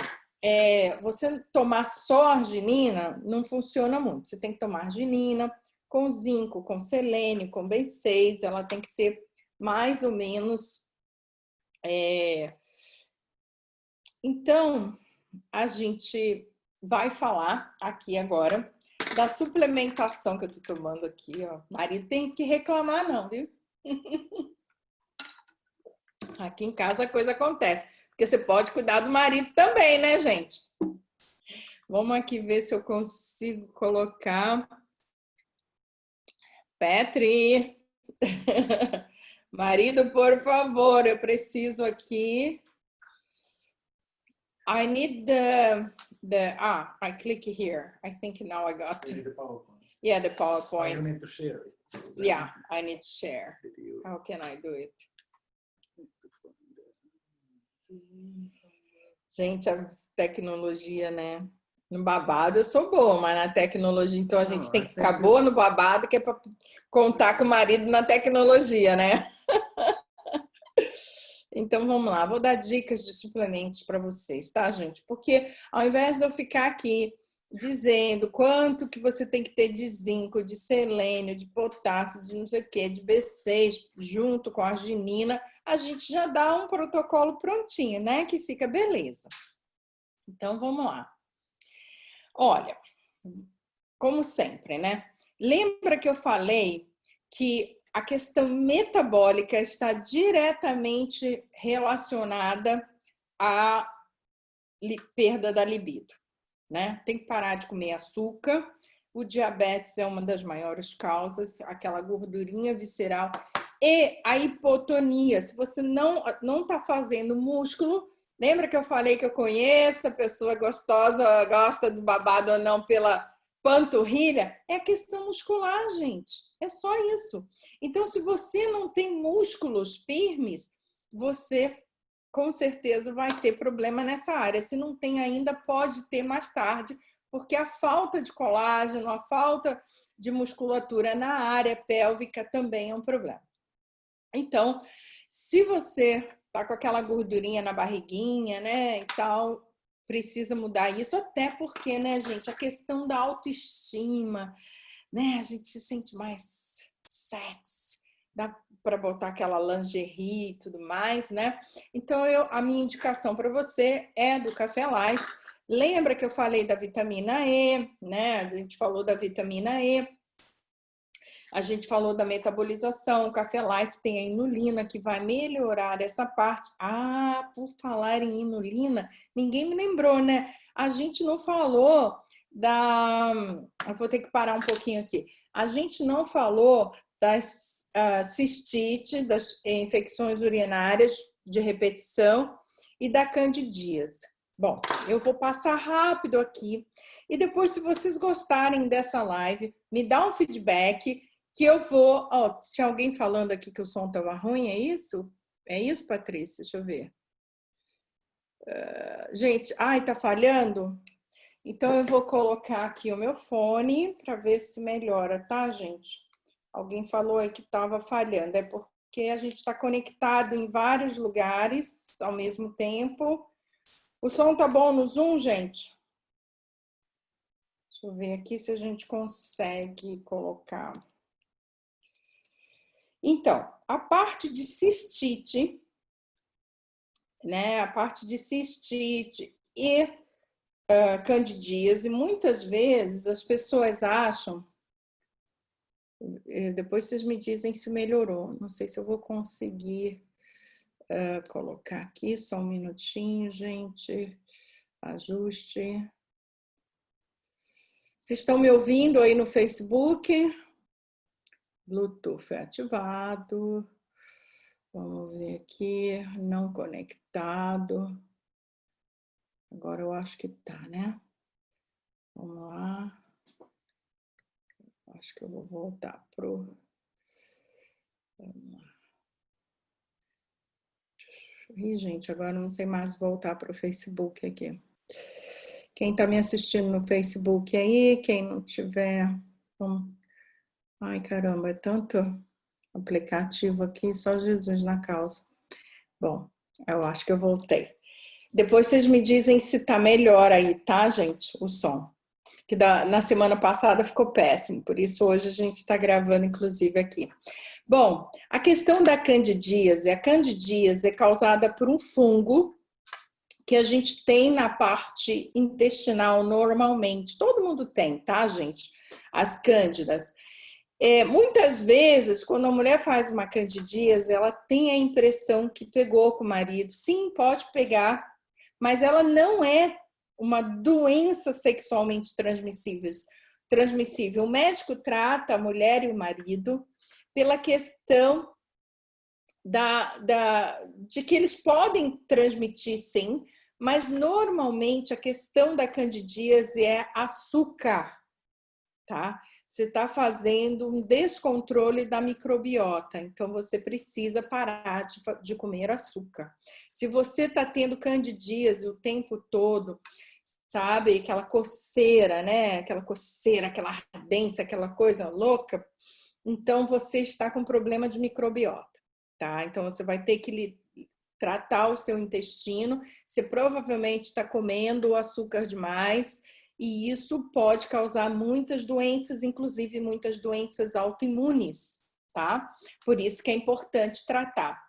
você tomar só arginina não funciona muito. Você tem que tomar arginina com zinco, com selênio, com B6. Ela tem que ser mais ou menos... Então, a gente vai falar aqui agora da suplementação que eu tô tomando aqui, ó. Marido tem que reclamar não, viu? Aqui em casa a coisa acontece. Porque você pode cuidar do marido também, né, gente? Vamos aqui ver se eu consigo colocar... Petri! Marido, por favor, eu preciso aqui... I need I click here. I think now I got... You need the PowerPoint. Yeah, the PowerPoint. You need to share it. Yeah, I need to share. How can I do it? Gente, a tecnologia, né? No babado eu sou boa, mas na tecnologia, então a gente tem que ficar boa no babado, que é para contar com o marido na tecnologia, né? Então vamos lá, vou dar dicas de suplementos para vocês, tá, gente? Porque ao invés de eu ficar aqui dizendo quanto que você tem que ter de zinco, de selênio, de potássio, de não sei o quê, de B6, junto com a arginina, a gente já dá um protocolo prontinho, né? Que fica beleza. Então vamos lá. Olha, como sempre, né? Lembra que eu falei que a questão metabólica está diretamente relacionada à perda da libido, né? Tem que parar de comer açúcar. O diabetes é uma das maiores causas, aquela gordurinha visceral e a hipotonia. Se você não está fazendo músculo, lembra que eu falei que eu conheço a pessoa gostosa, gosta do babado ou não pela panturrilha? É a questão muscular, gente. É só isso. Então, se você não tem músculos firmes, você com certeza vai ter problema nessa área. Se não tem ainda, pode ter mais tarde, porque a falta de colágeno, a falta de musculatura na área pélvica também é um problema. Então, se você tá com aquela gordurinha na barriguinha, né, e tal, precisa mudar isso, até porque, né, gente, a questão da autoestima, né, a gente se sente mais sexy, dá para botar aquela lingerie e tudo mais, né? Então, a minha indicação para você é do Café Life. Lembra que eu falei da vitamina E, né? A gente falou da vitamina E. A gente falou da metabolização, o Café Life tem a inulina, que vai melhorar essa parte. Ah, por falar em inulina, ninguém me lembrou, né? A gente não falou da... Eu vou ter que parar um pouquinho aqui. A gente não falou das cistite, das infecções urinárias de repetição e da candidíase. Bom, eu vou passar rápido aqui. E depois, se vocês gostarem dessa live, me dá um feedback que eu vou... Ó, tinha alguém falando aqui que o som estava ruim, é isso? É isso, Patrícia? Deixa eu ver. Gente, ai, tá falhando? Então, eu vou colocar aqui o meu fone para ver se melhora, tá, gente? Alguém falou aí que estava falhando. É porque a gente está conectado em vários lugares ao mesmo tempo. O som tá bom no Zoom, gente? Deixa eu ver aqui se a gente consegue colocar... Então, a parte de cistite, né? A parte de cistite e candidíase, muitas vezes as pessoas acham, depois vocês me dizem se melhorou, não sei se eu vou conseguir colocar aqui, só um minutinho, gente, ajuste. Vocês estão me ouvindo aí no Facebook? Bluetooth ativado. Vamos ver aqui, não conectado. Agora eu acho que tá, né? Vamos lá. Acho que eu vou voltar pro... Vamos lá. Ih, gente, agora eu não sei mais voltar pro Facebook aqui. Quem tá me assistindo no Facebook aí, quem não tiver... Vamos... Ai, caramba, é tanto aplicativo aqui, só Jesus na causa. Bom, eu acho que eu voltei. Depois vocês me dizem se tá melhor aí, tá, gente? O som. Que na semana passada ficou péssimo, por isso hoje a gente está gravando, inclusive, aqui. Bom, a questão da candidíase. A candidíase é causada por um fungo que a gente tem na parte intestinal normalmente. Todo mundo tem, tá, gente? As cândidas. Muitas vezes, quando a mulher faz uma candidíase, ela tem a impressão que pegou com o marido. Sim, pode pegar, mas ela não é uma doença sexualmente transmissível. O médico trata a mulher e o marido pela questão de que eles podem transmitir, sim, mas normalmente a questão da candidíase é açúcar, tá? você está fazendo um descontrole da microbiota. Então, você precisa parar de comer açúcar. Se você está tendo candidíase o tempo todo, sabe? Aquela coceira, né? Aquela coceira, aquela ardência, aquela coisa louca. Então, você está com problema de microbiota, tá? Então, você vai ter que tratar o seu intestino. Você provavelmente está comendo açúcar demais e isso pode causar muitas doenças, inclusive muitas doenças autoimunes, tá? Por isso que é importante tratar.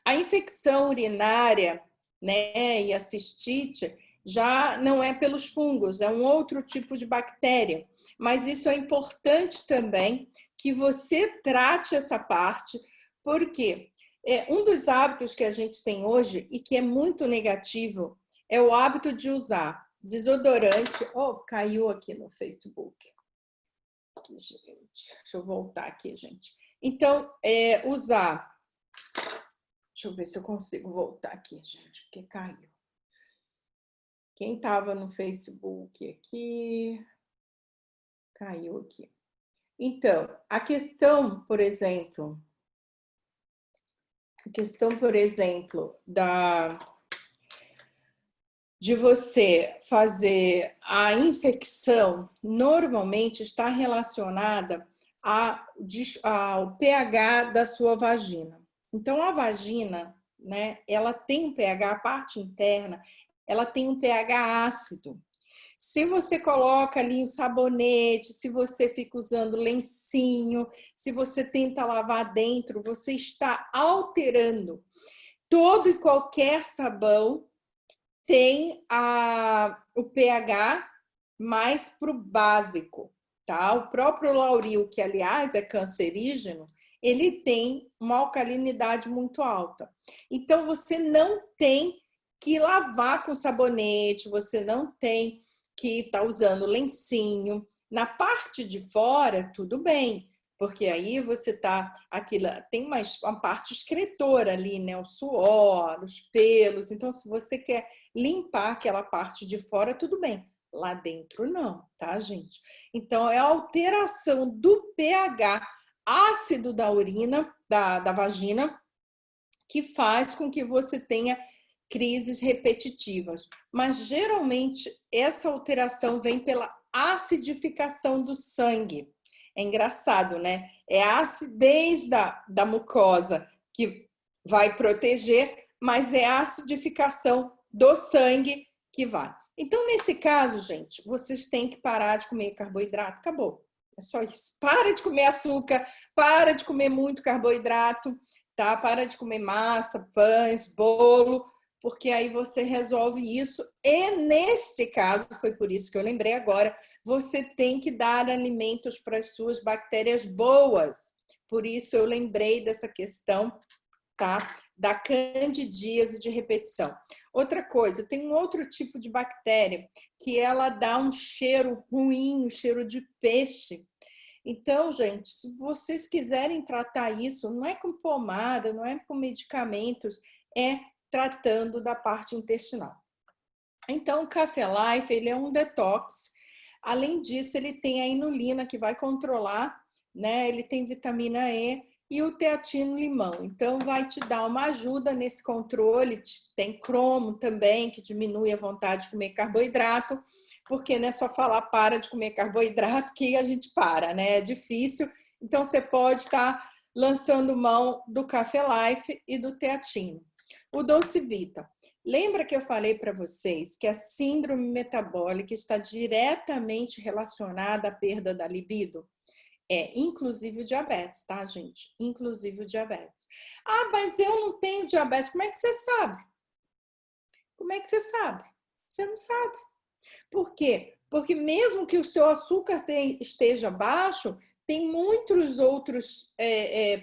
A infecção urinária, né, e a cistite já não é pelos fungos, é um outro tipo de bactéria. Mas isso é importante também que você trate essa parte, porque um dos hábitos que a gente tem hoje e que é muito negativo é o hábito de usar desodorante. Oh, caiu aqui no Facebook. Gente, deixa eu voltar aqui, gente. Então, usar... Deixa eu ver se eu consigo voltar aqui, gente, porque caiu. Quem estava no Facebook aqui... Caiu aqui. Então, a questão, por exemplo, de você fazer a infecção, normalmente está relacionada ao pH da sua vagina. Então, a vagina, né, ela tem um pH, a parte interna, ela tem um pH ácido. Se você coloca ali o sabonete, se você fica usando lencinho, se você tenta lavar dentro, você está alterando. Todo e qualquer sabão tem o pH mais para o básico, tá? O próprio Lauril, que aliás é cancerígeno, ele tem uma alcalinidade muito alta. Então, você não tem que lavar com sabonete, você não tem que estar usando lencinho. Na parte de fora, tudo bem, porque aí você tem uma parte excretora ali, né? O suor, os pelos. Então, se você quer limpar aquela parte de fora, tudo bem. Lá dentro não, tá, gente? Então, é a alteração do pH ácido da urina, da vagina, que faz com que você tenha crises repetitivas. Mas, geralmente, essa alteração vem pela acidificação do sangue. É engraçado, né? É a acidez da mucosa que vai proteger, mas é a acidificação do sangue que vai. Então, nesse caso, gente, vocês têm que parar de comer carboidrato. Acabou. É só isso. Para de comer açúcar, para de comer muito carboidrato, tá? Para de comer massa, pães, bolo, porque aí você resolve isso. E nesse caso, foi por isso que eu lembrei agora, você tem que dar alimentos para as suas bactérias boas. Por isso eu lembrei dessa questão, tá? Da candidíase de repetição. Outra coisa, tem um outro tipo de bactéria que ela dá um cheiro ruim, um cheiro de peixe. Então, gente, se vocês quiserem tratar isso, não é com pomada, não é com medicamentos, é tratando da parte intestinal. Então, o Café Life, ele é um detox. Além disso, ele tem a inulina, que vai controlar, né? Ele tem vitamina E e o teatino limão. Então, vai te dar uma ajuda nesse controle. Tem cromo também, que diminui a vontade de comer carboidrato, porque não é só falar para de comer carboidrato que a gente para, né? É difícil. Então, você pode estar lançando mão do Café Life e do teatino. O Docivita. Lembra que eu falei para vocês que a síndrome metabólica está diretamente relacionada à perda da libido? Inclusive o diabetes, tá, gente? Inclusive o diabetes. Ah, mas eu não tenho diabetes. Como é que você sabe? Como é que você sabe? Você não sabe. Por quê? Porque mesmo que o seu açúcar esteja baixo, tem muitos outros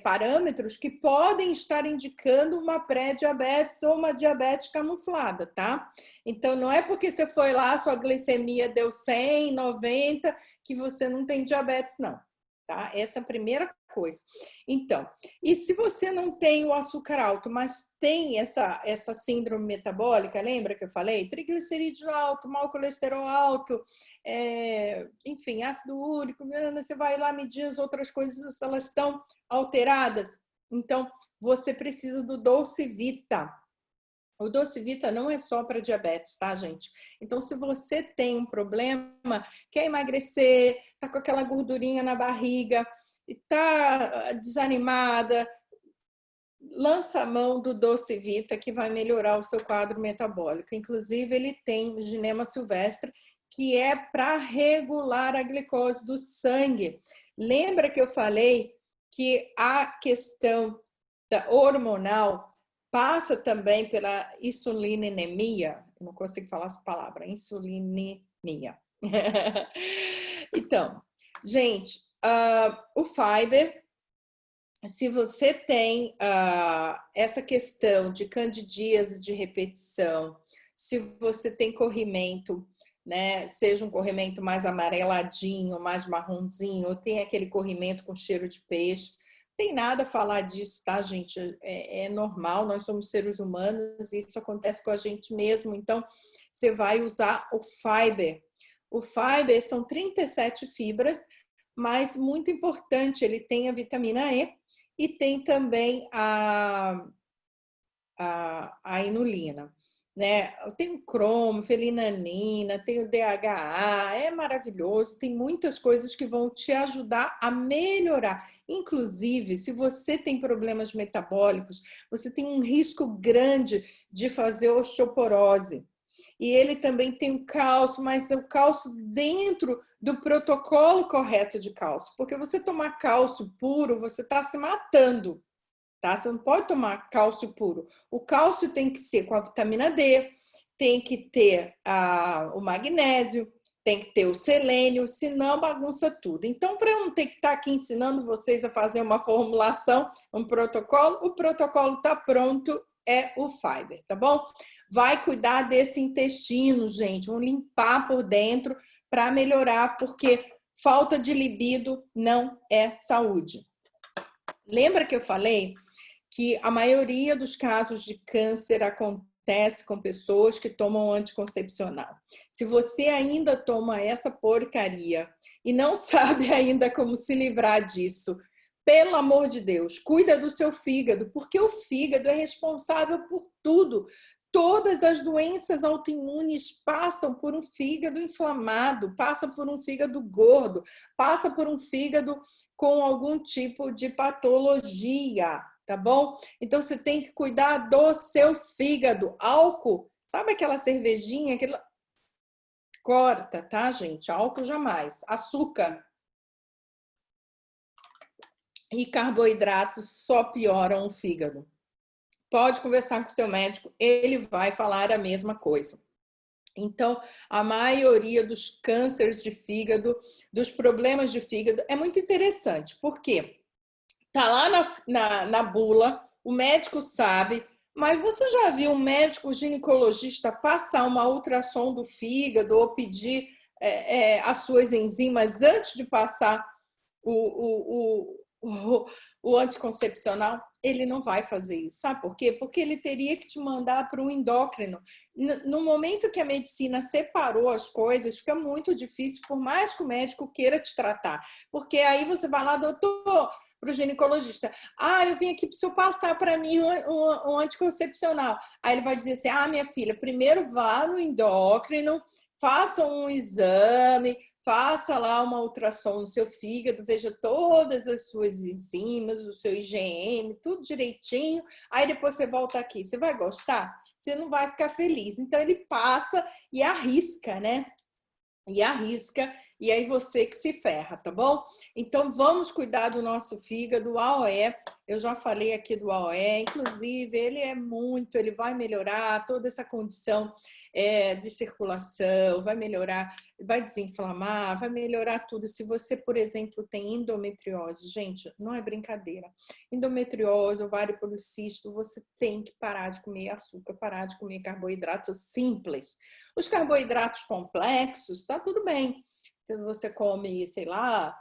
parâmetros que podem estar indicando uma pré-diabetes ou uma diabetes camuflada, tá? Então, não é porque você foi lá, sua glicemia deu 100, 90, que você não tem diabetes, não. tá? Essa é a primeira coisa. Então, e se você não tem o açúcar alto, mas tem essa síndrome metabólica, lembra que eu falei? Triglicerídeos alto, mau colesterol alto, enfim, ácido úrico, você vai lá medir as outras coisas, elas estão alteradas. Então, você precisa do Docivita. O Docivita não é só para diabetes, tá, gente? Então, se você tem um problema, quer emagrecer, tá com aquela gordurinha na barriga, e tá desanimada, lança a mão do Docivita, que vai melhorar o seu quadro metabólico. Inclusive, ele tem ginema silvestre, que é para regular a glicose do sangue. Lembra que eu falei que a questão hormonal passa também pela insulinemia? Não consigo falar essa palavra, insulinemia. Então, gente, o fiber, se você tem essa questão de candidíase de repetição, se você tem corrimento, né, seja um corrimento mais amareladinho, mais marronzinho, ou tem aquele corrimento com cheiro de peixe, tem nada a falar disso, tá, gente? É normal, nós somos seres humanos, isso acontece com a gente mesmo. Então, você vai usar o fiber. O fiber são 37 fibras, mas muito importante, ele tem a vitamina E e tem também a inulina, né? Tem o cromo, felinanina, tem o DHA, é maravilhoso, tem muitas coisas que vão te ajudar a melhorar. Inclusive, se você tem problemas metabólicos, você tem um risco grande de fazer osteoporose. E ele também tem o cálcio, mas o cálcio dentro do protocolo correto de cálcio. Porque você tomar cálcio puro, você está se matando. Tá? Você não pode tomar cálcio puro. O cálcio tem que ser com a vitamina D, tem que ter o magnésio, tem que ter o selênio, senão bagunça tudo. Então, para eu não ter que estar aqui ensinando vocês a fazer uma formulação, um protocolo, o protocolo está pronto, é o fiber, tá bom? Vai cuidar desse intestino, gente, vamos limpar por dentro para melhorar, porque falta de libido não é saúde. Lembra que eu falei que a maioria dos casos de câncer acontece com pessoas que tomam anticoncepcional? Se você ainda toma essa porcaria e não sabe ainda como se livrar disso, pelo amor de Deus, cuida do seu fígado, porque o fígado é responsável por tudo. Todas as doenças autoimunes passam por um fígado inflamado, passam por um fígado gordo, passa por um fígado com algum tipo de patologia, tá bom? Então você tem que cuidar do seu fígado. Álcool, sabe aquela cervejinha? Corta, tá, gente? Álcool jamais. Açúcar e carboidratos só pioram o fígado. Pode conversar com o seu médico, ele vai falar a mesma coisa. Então, a maioria dos cânceres de fígado, dos problemas de fígado, é muito interessante, porque tá lá na bula, o médico sabe, mas você já viu um médico ginecologista passar uma ultrassom do fígado ou pedir as suas enzimas antes de passar o anticoncepcional? Ele não vai fazer isso. Sabe por quê? Porque ele teria que te mandar para um endócrino. No momento que a medicina separou as coisas, fica muito difícil, por mais que o médico queira te tratar. Porque aí você vai lá, doutor, para o ginecologista. Eu vim aqui para o senhor passar para mim um anticoncepcional. Aí ele vai dizer assim, minha filha, primeiro vá no endócrino, faça um exame, faça lá uma ultrassom no seu fígado, veja todas as suas enzimas, o seu IgM, tudo direitinho. Aí depois você volta aqui. Você vai gostar? Você não vai ficar feliz. Então ele passa e arrisca, né? E arrisca, e aí você que se ferra, tá bom? Então vamos cuidar do nosso fígado. O AOE, eu já falei aqui do AOE, inclusive ele vai melhorar toda essa condição de circulação, vai melhorar, vai desinflamar, vai melhorar tudo. Se você, por exemplo, tem endometriose, gente, não é brincadeira. Endometriose, ovário policístico, você tem que parar de comer açúcar, parar de comer carboidratos simples. Os carboidratos complexos, tá tudo bem. Então, você come, sei lá,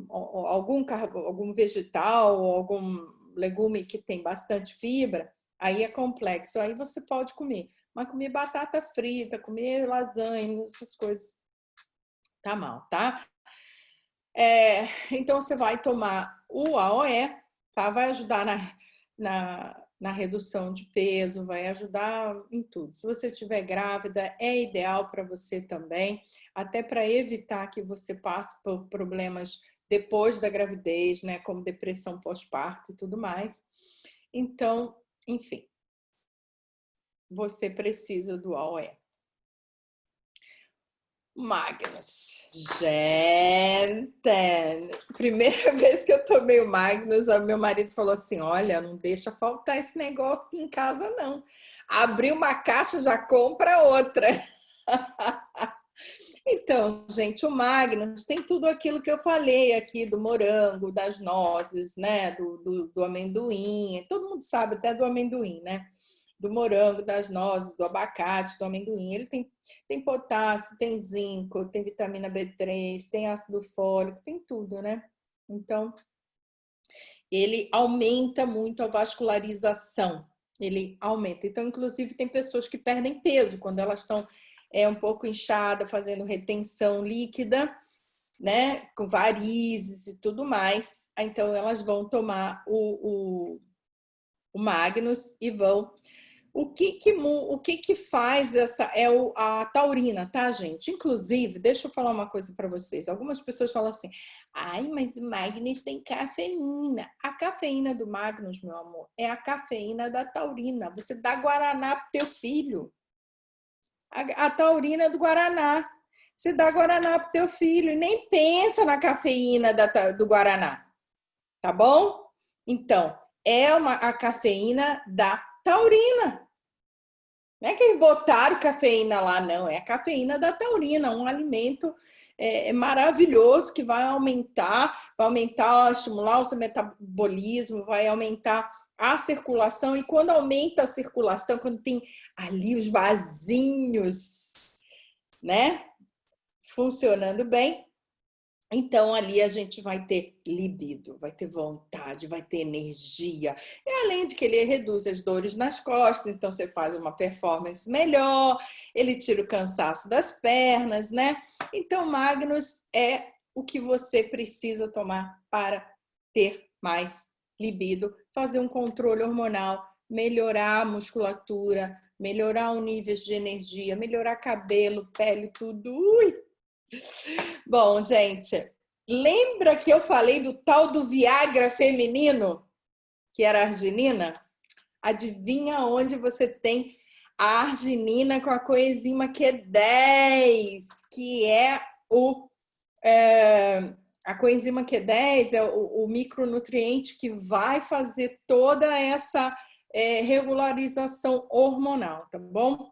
algum vegetal, algum legume que tem bastante fibra, aí é complexo, aí você pode comer. Mas comer batata frita, comer lasanha, essas coisas, tá mal, tá? Então, você vai tomar o AOE, tá? Vai ajudar na redução de peso, vai ajudar em tudo. Se você estiver grávida, é ideal para você também, até para evitar que você passe por problemas depois da gravidez, né? Como depressão pós-parto e tudo mais. Então, enfim, você precisa do AOE. Magnus. Gente, primeira vez que eu tomei o Magnus, meu marido falou assim, olha, não deixa faltar esse negócio aqui em casa, não. Abri uma caixa, já compra outra. Então, gente, o Magnus tem tudo aquilo que eu falei aqui do morango, das nozes, né? Do amendoim. Todo mundo sabe até do amendoim, né? Do morango, das nozes, do abacate, do amendoim. Ele tem potássio, tem zinco, tem vitamina B3, tem ácido fólico, tem tudo, né? Então, ele aumenta muito a vascularização. Ele aumenta. Então, inclusive, tem pessoas que perdem peso quando elas estão um pouco inchadas, fazendo retenção líquida, né? Com varizes e tudo mais. Então, elas vão tomar o Magnus e vão... O que faz essa a taurina, tá, gente? Inclusive, deixa eu falar uma coisa para vocês. Algumas pessoas falam assim, ai, mas o Magnus tem cafeína. A cafeína do Magnus, meu amor, é a cafeína da taurina. Você dá guaraná pro teu filho. A taurina do guaraná. Você dá guaraná pro teu filho e nem pensa na cafeína do guaraná. Tá bom? Então, a cafeína da taurina. Não é que eles botaram cafeína lá, não. É a cafeína da taurina, um alimento maravilhoso que vai estimular o seu metabolismo, vai aumentar a circulação. E quando aumenta a circulação, quando tem ali os vasinhos, né? Funcionando bem, então, ali a gente vai ter libido, vai ter vontade, vai ter energia. E além de que ele reduz as dores nas costas, então você faz uma performance melhor, ele tira o cansaço das pernas, né? Então, Magnus é o que você precisa tomar para ter mais libido, fazer um controle hormonal, melhorar a musculatura, melhorar o nível de energia, melhorar cabelo, pele, tudo. Ui! Bom, gente, lembra que eu falei do tal do Viagra feminino, que era a arginina? Adivinha onde você tem a arginina com a coenzima Q10, que é a coenzima Q10 é o micronutriente que vai fazer toda essa regularização hormonal, tá bom?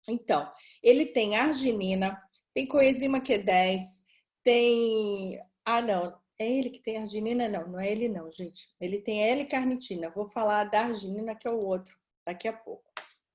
Então, ele tem arginina, tem coenzima Q10, tem... Ah, não. É ele que tem arginina? Não, não é ele não, gente. Ele tem L-carnitina. Vou falar da arginina, que é o outro, daqui a pouco.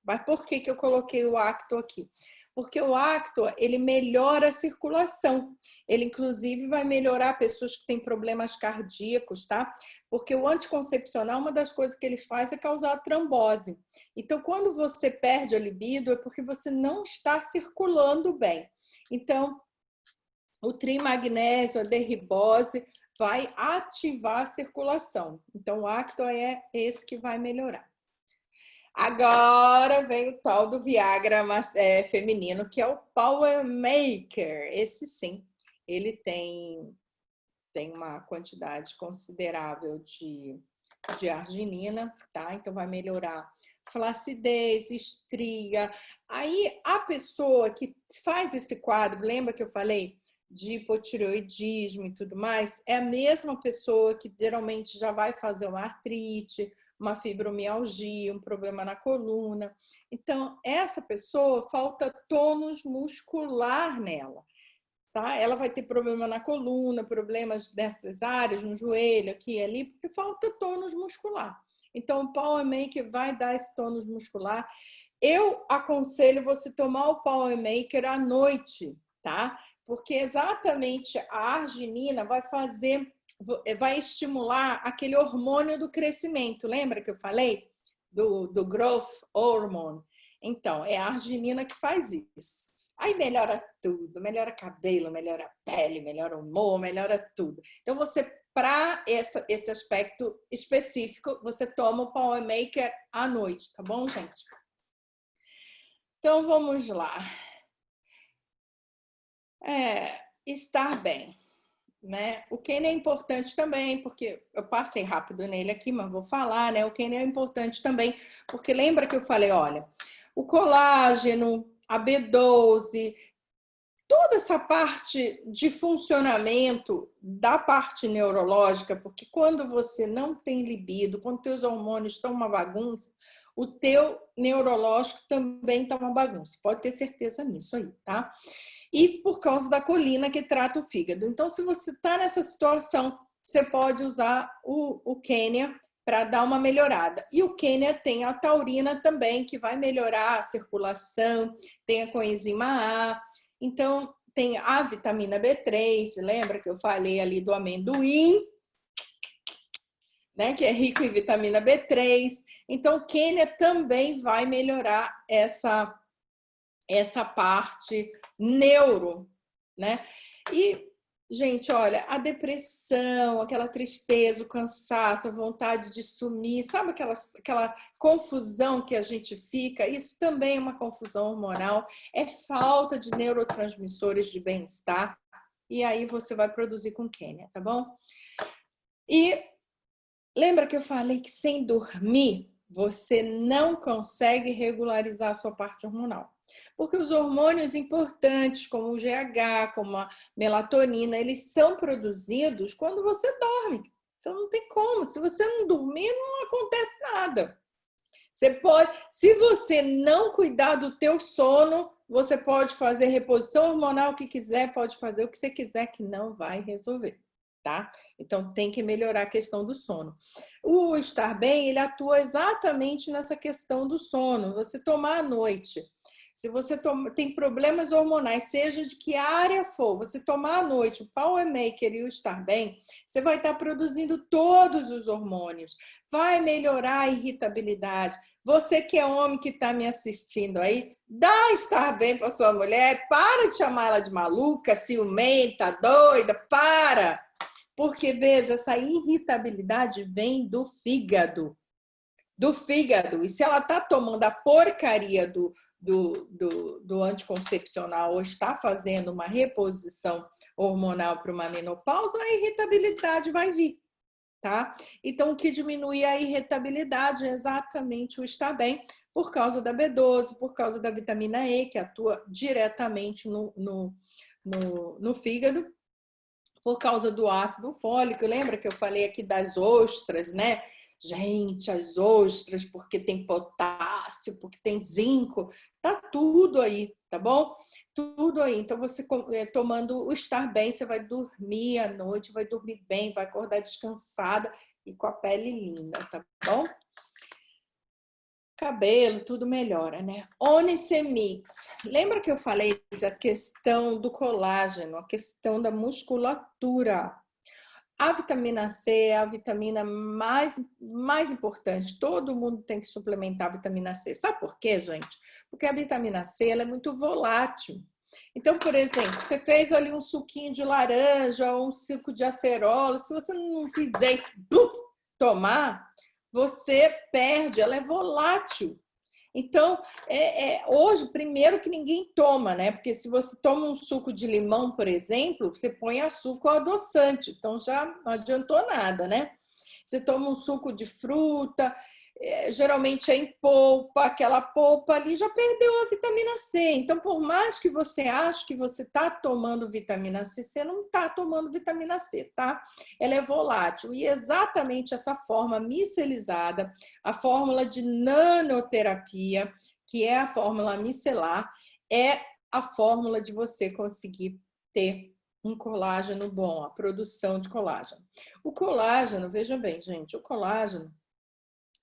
Mas por que eu coloquei o Acto aqui? Porque o Acto, ele melhora a circulação. Ele, inclusive, vai melhorar pessoas que têm problemas cardíacos, tá? Porque o anticoncepcional, uma das coisas que ele faz é causar trombose. Então, quando você perde a libido, é porque você não está circulando bem. Então, o trimagnésio, a derribose, vai ativar a circulação. Então, o Acto é esse que vai melhorar. Agora vem o tal do Viagra feminino, que é o Power Maker. Esse sim, ele tem uma quantidade considerável de arginina, tá? Então vai melhorar flacidez, estria. Aí a pessoa que faz esse quadro, lembra que eu falei de hipotireoidismo e tudo mais, é a mesma pessoa que geralmente já vai fazer uma artrite, uma fibromialgia, um problema na coluna. Então, essa pessoa, falta tônus muscular nela. Tá? Ela vai ter problema na coluna, problemas nessas áreas, no joelho, aqui e ali, porque falta tônus muscular. Então, o Power Maker vai dar esse tônus muscular. Eu aconselho você tomar o Power Maker à noite, tá? porque exatamente a arginina vai estimular aquele hormônio do crescimento. Lembra que eu falei do growth hormone? Então, é a arginina que faz isso. Aí melhora tudo, melhora cabelo, melhora pele, melhora humor, melhora tudo. Então, para esse aspecto específico, você toma o Power Maker à noite, tá bom, gente? Então, vamos lá. Estar bem, né? O Kenny é importante também, porque eu passei rápido nele aqui, mas vou falar, né? O Kenny é importante também, porque lembra que eu falei, olha, o colágeno, a B12, toda essa parte de funcionamento da parte neurológica, porque quando você não tem libido, quando teus hormônios estão uma bagunça, o teu neurológico também está uma bagunça. Pode ter certeza nisso aí, tá? E por causa da colina que trata o fígado. Então, se você está nessa situação, você pode usar o Quênia para dar uma melhorada. E o Quênia tem a taurina também, que vai melhorar a circulação, tem a coenzima A. Então, tem a vitamina B3, lembra que eu falei ali do amendoim, né, que é rico em vitamina B3. Então, o Quênia também vai melhorar essa parte neuro, né? E, gente, olha, a depressão, aquela tristeza, o cansaço, a vontade de sumir, sabe aquela confusão que a gente fica? Isso também é uma confusão hormonal, é falta de neurotransmissores de bem-estar, e aí você vai produzir com Quênia, tá bom? E lembra que eu falei que sem dormir você não consegue regularizar a sua parte hormonal? Porque os hormônios importantes, como o GH, como a melatonina, eles são produzidos quando você dorme. Então não tem como. Se você não dormir, não acontece nada. Você pode, se você não cuidar do teu sono, você pode fazer reposição hormonal o que quiser, pode fazer o que você quiser, que não vai resolver, tá? Então tem que melhorar a questão do sono. O estar bem, ele atua exatamente nessa questão do sono. Você tomar à noite. Se você tem problemas hormonais, seja de que área for, você tomar à noite o Power Maker e o Estar Bem, você vai estar produzindo todos os hormônios. Vai melhorar a irritabilidade. Você que é homem que está me assistindo aí, dá Estar Bem para sua mulher, para de chamar ela de maluca, ciumenta, doida, para! Porque, veja, essa irritabilidade vem do fígado. Do fígado. E se ela está tomando a porcaria do anticoncepcional ou está fazendo uma reposição hormonal para uma menopausa, a irritabilidade vai vir, tá? Então, o que diminui a irritabilidade é exatamente o estar bem, por causa da B12, por causa da vitamina E, que atua diretamente no fígado, por causa do ácido fólico. Lembra que eu falei aqui das ostras, né? Gente, as ostras, porque tem potássio, porque tem zinco, tá tudo aí, tá bom? Tudo aí. Então, você tomando o Estar Bem, você vai dormir à noite, vai dormir bem, vai acordar descansada e com a pele linda, tá bom? Cabelo, tudo melhora, né? Onicemix. Lembra que eu falei da questão do colágeno, a questão da musculatura? A vitamina C é a vitamina mais importante. Todo mundo tem que suplementar a vitamina C. Sabe por quê, gente? Porque a vitamina C ela é muito volátil. Então, por exemplo, você fez ali um suquinho de laranja ou um suco de acerola. Se você não fizer tomar, você perde. Ela é volátil. Então, hoje, primeiro que ninguém toma, né? Porque se você toma um suco de limão, por exemplo, você põe açúcar ou adoçante, então já não adiantou nada, né? Você toma um suco de fruta, geralmente é em polpa, aquela polpa ali já perdeu a vitamina C. Então, por mais que você ache que você está tomando vitamina C, você não está tomando vitamina C, tá? Ela é volátil. E exatamente essa forma micelizada, a fórmula de nanoterapia, que é a fórmula micelar, é a fórmula de você conseguir ter um colágeno bom, a produção de colágeno. O colágeno, veja bem, gente, o colágeno,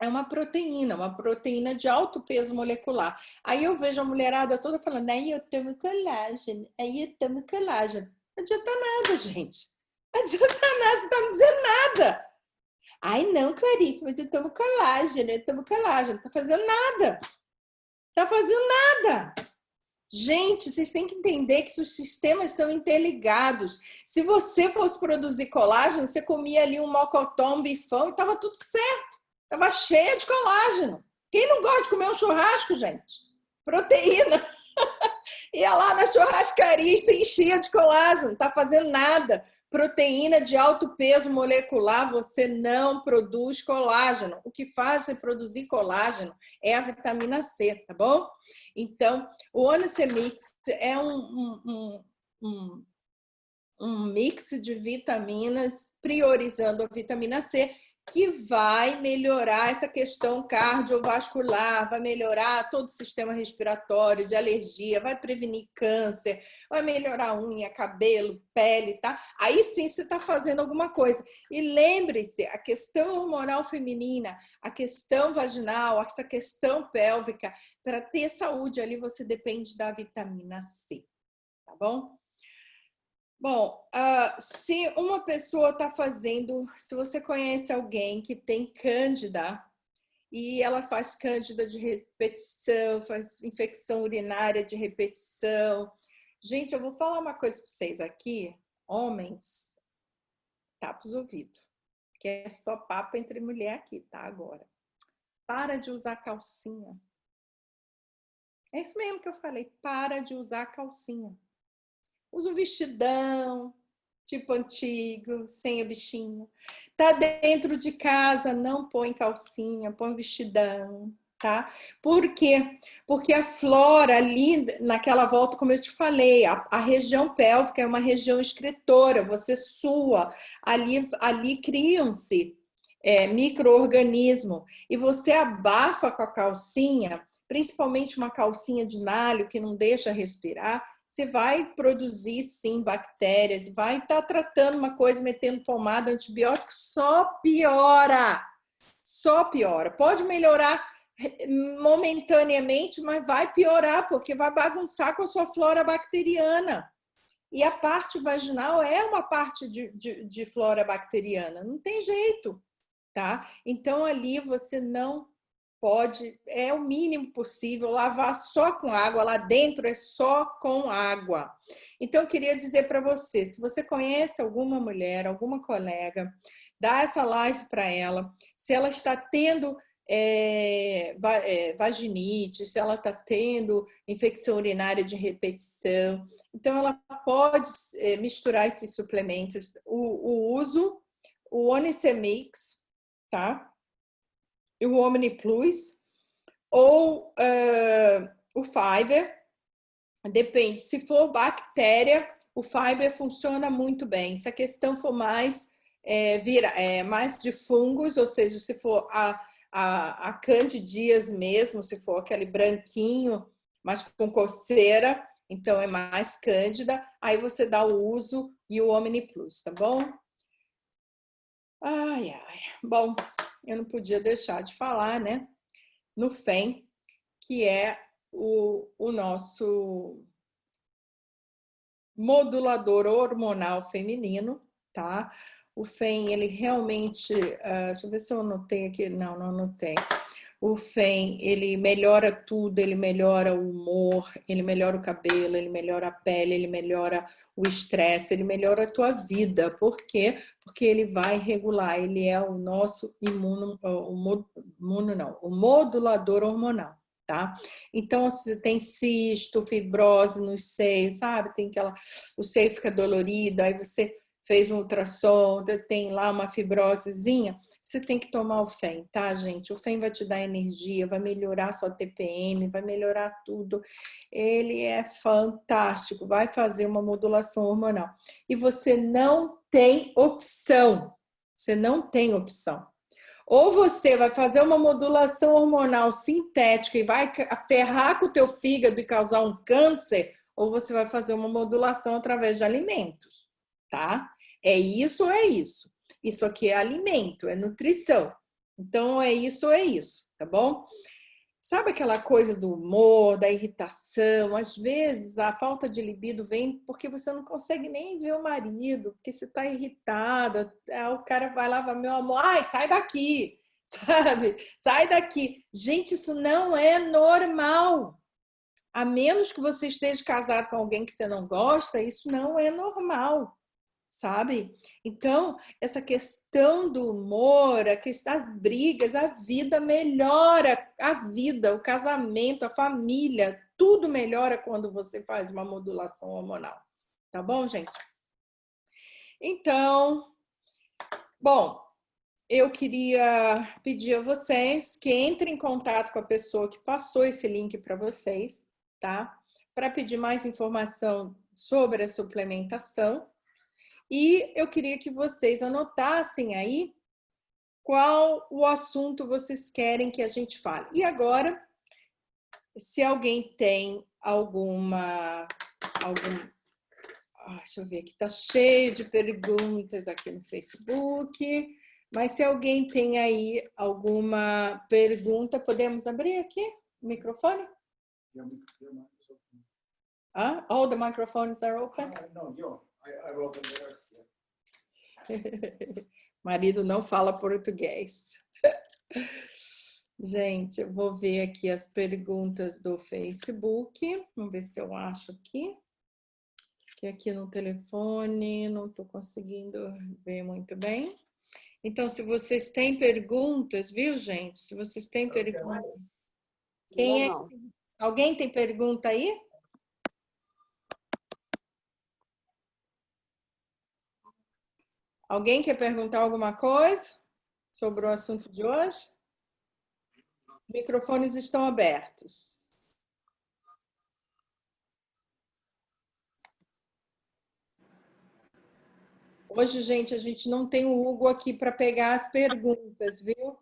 é uma proteína de alto peso molecular. Aí eu vejo a mulherada toda falando, aí eu tomo colágeno, aí eu tomo colágeno. Não adianta nada, gente. Não adianta nada, você tá me dizendo nada. Ai, não, Clarice, mas eu tomo colágeno, eu tomo colágeno. Não tá fazendo nada. Tá fazendo nada. Gente, vocês têm que entender que os sistemas são interligados. Se você fosse produzir colágeno, você comia ali um mocotó, um bifão e tava tudo certo. Tava cheia de colágeno. Quem não gosta de comer um churrasco, gente? Proteína. Ia lá na churrascaria e se enchia de colágeno. Não tá fazendo nada. Proteína de alto peso molecular, você não produz colágeno. O que faz você produzir colágeno é a vitamina C, tá bom? Então, o Onicemix é um mix de vitaminas, priorizando a vitamina C, que vai melhorar essa questão cardiovascular, vai melhorar todo o sistema respiratório, de alergia, vai prevenir câncer, vai melhorar unha, cabelo, pele, tá? Aí sim você está fazendo alguma coisa. E lembre-se, a questão hormonal feminina, a questão vaginal, essa questão pélvica, para ter saúde ali você depende da vitamina C, tá bom? Bom, se uma pessoa está fazendo, se você conhece alguém que tem cândida e ela faz cândida de repetição, faz infecção urinária de repetição. Gente, eu vou falar uma coisa para vocês aqui, homens, tapa os ouvidos, que é só papo entre mulher aqui, tá? Agora, para de usar calcinha. É isso mesmo que eu falei, para de usar calcinha. Usa um vestidão, tipo antigo, sem o bichinho. Tá dentro de casa, não põe calcinha, põe vestidão, tá? Por quê? Porque a flora ali, naquela volta, como eu te falei, a região pélvica é uma região excretora, você sua, ali criam-se micro-organismo, e você abafa com a calcinha, principalmente uma calcinha de nalho que não deixa respirar, você vai produzir, sim, bactérias, vai estar tratando uma coisa, metendo pomada, antibiótico, só piora. Só piora. Pode melhorar momentaneamente, mas vai piorar, porque vai bagunçar com a sua flora bacteriana. E a parte vaginal é uma parte de flora bacteriana, não tem jeito, tá? Então, ali você não pode, é o mínimo possível, lavar só com água, lá dentro é só com água. Então, eu queria dizer para você, se você conhece alguma mulher, alguma colega, dá essa live para ela, se ela está tendo vaginite, se ela está tendo infecção urinária de repetição, então ela pode misturar esses suplementos, o uso, o Onicemix, tá? O Omni Plus ou o Fiber, depende. Se for bactéria, o Fiber funciona muito bem. Se a questão for mais mais de fungos, ou seja, se for a candidíase mesmo, se for aquele branquinho, mas com coceira, então é mais cândida, aí você dá o uso e o Omni Plus, tá bom? Ai, ai. Bom, eu não podia deixar de falar, né? No FEM, que é o nosso modulador hormonal feminino, tá? O FEM, ele realmente... deixa eu ver se eu anotei aqui. Não, não anotei. O FEM, ele melhora tudo, ele melhora o humor, ele melhora o cabelo, ele melhora a pele, ele melhora o estresse, ele melhora a tua vida. Por quê? Porque ele vai regular, ele é o nosso o modulador hormonal, tá? Então, se tem cisto, fibrose nos seios, sabe? Tem o seio fica dolorido, aí você fez um ultrassom, tem lá uma fibrosezinha, você tem que tomar o FEM, tá, gente? O FEM vai te dar energia, vai melhorar sua TPM, vai melhorar tudo. Ele é fantástico, vai fazer uma modulação hormonal. E você não tem opção. Você não tem opção. Ou você vai fazer uma modulação hormonal sintética e vai ferrar com o teu fígado e causar um câncer, ou você vai fazer uma modulação através de alimentos, tá? É isso ou é isso? Isso aqui é alimento, é nutrição. Então, é isso ou é isso, tá bom? Sabe aquela coisa do humor, da irritação? Às vezes a falta de libido vem porque você não consegue nem ver o marido, porque você está irritada. O cara vai lá, vai, meu amor, ai, sai daqui, sabe? Sai daqui. Gente, isso não é normal. A menos que você esteja casado com alguém que você não gosta, isso não é normal, sabe? Então, essa questão do humor, a questão das brigas, a vida melhora, a vida, o casamento, a família, tudo melhora quando você faz uma modulação hormonal. Tá bom, gente? Então, bom, eu queria pedir a vocês que entrem em contato com a pessoa que passou esse link para vocês, tá? Para pedir mais informação sobre a suplementação. E eu queria que vocês anotassem aí qual o assunto vocês querem que a gente fale. E agora, se alguém tem deixa eu ver aqui, tá cheio de perguntas aqui no Facebook. Mas se alguém tem aí alguma pergunta, podemos abrir aqui o microfone? All the microphones are open? No, I opened theirs. Marido não fala português. Gente, eu vou ver aqui as perguntas do Facebook. Vamos ver se eu acho aqui. Que aqui no telefone não estou conseguindo ver muito bem. Então, se vocês têm perguntas, viu, gente? Se vocês têm perguntas. Alguém tem pergunta aí? Alguém quer perguntar alguma coisa sobre o assunto de hoje? Os microfones estão abertos. Hoje, gente, a gente não tem o Hugo aqui para pegar as perguntas, viu?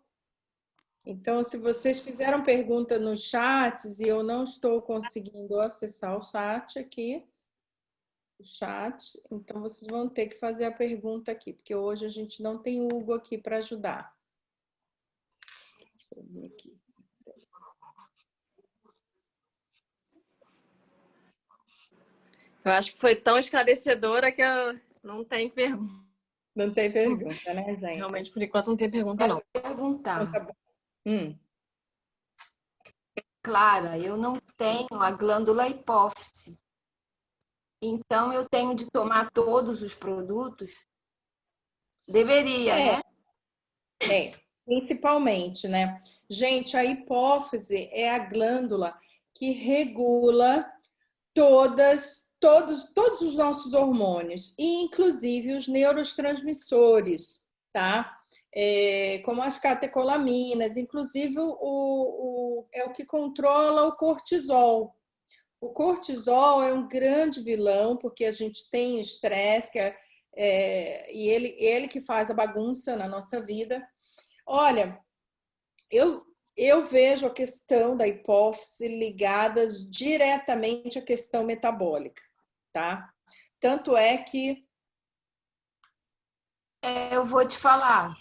Então, se vocês fizeram pergunta nos chats e eu não estou conseguindo acessar o chat aqui, então vocês vão ter que fazer a pergunta aqui, porque hoje a gente não tem o Hugo aqui para ajudar. Deixa eu ver aqui. Eu acho que foi tão esclarecedora que eu não tenho pergunta. Não tem pergunta, né, gente? Realmente, por enquanto, não tem pergunta, não. Perguntar. Então, tá bom. Clara, eu não tenho a glândula hipófise. Então, eu tenho de tomar todos os produtos? Deveria, né? Principalmente, né? Gente, a hipófise é a glândula que regula todos os nossos hormônios, e inclusive os neurotransmissores, tá? Como as catecolaminas, inclusive é o que controla o cortisol. O cortisol é um grande vilão, porque a gente tem estresse, e ele que faz a bagunça na nossa vida. Olha, eu vejo a questão da hipófise ligada diretamente à questão metabólica, tá? Tanto é que... Eu vou te falar.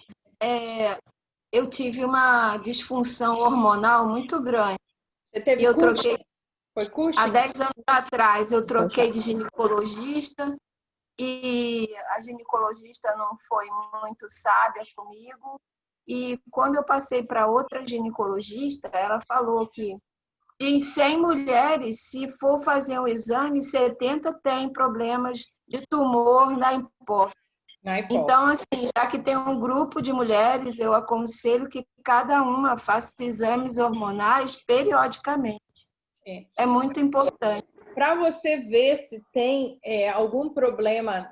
Eu tive uma disfunção hormonal muito grande. Você teve eu Cushing? troquei. Foi Cushing? Há 10 anos atrás, eu troquei de ginecologista e a ginecologista não foi muito sábia comigo. E quando eu passei para outra ginecologista, ela falou que de 100 mulheres, se for fazer um exame, 70 têm problemas de tumor na hipófise. Então, assim, já que tem um grupo de mulheres, eu aconselho que cada uma faça exames hormonais periodicamente. É muito importante. Para você ver se tem algum problema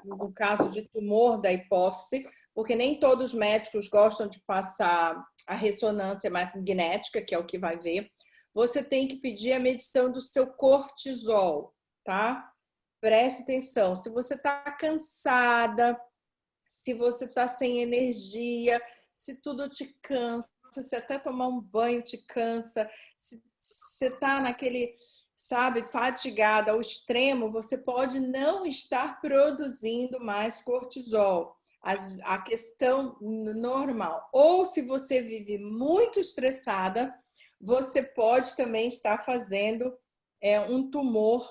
no caso de tumor da hipófise, porque nem todos os médicos gostam de passar a ressonância magnética, que é o que vai ver, você tem que pedir a medição do seu cortisol, tá? Preste atenção. Se você está cansada, se você está sem energia, se tudo te cansa, se até tomar um banho te cansa, se você está naquele, sabe, fatigada ao extremo, você pode não estar produzindo mais cortisol. a questão normal. Ou se você vive muito estressada, você pode também estar fazendo um tumor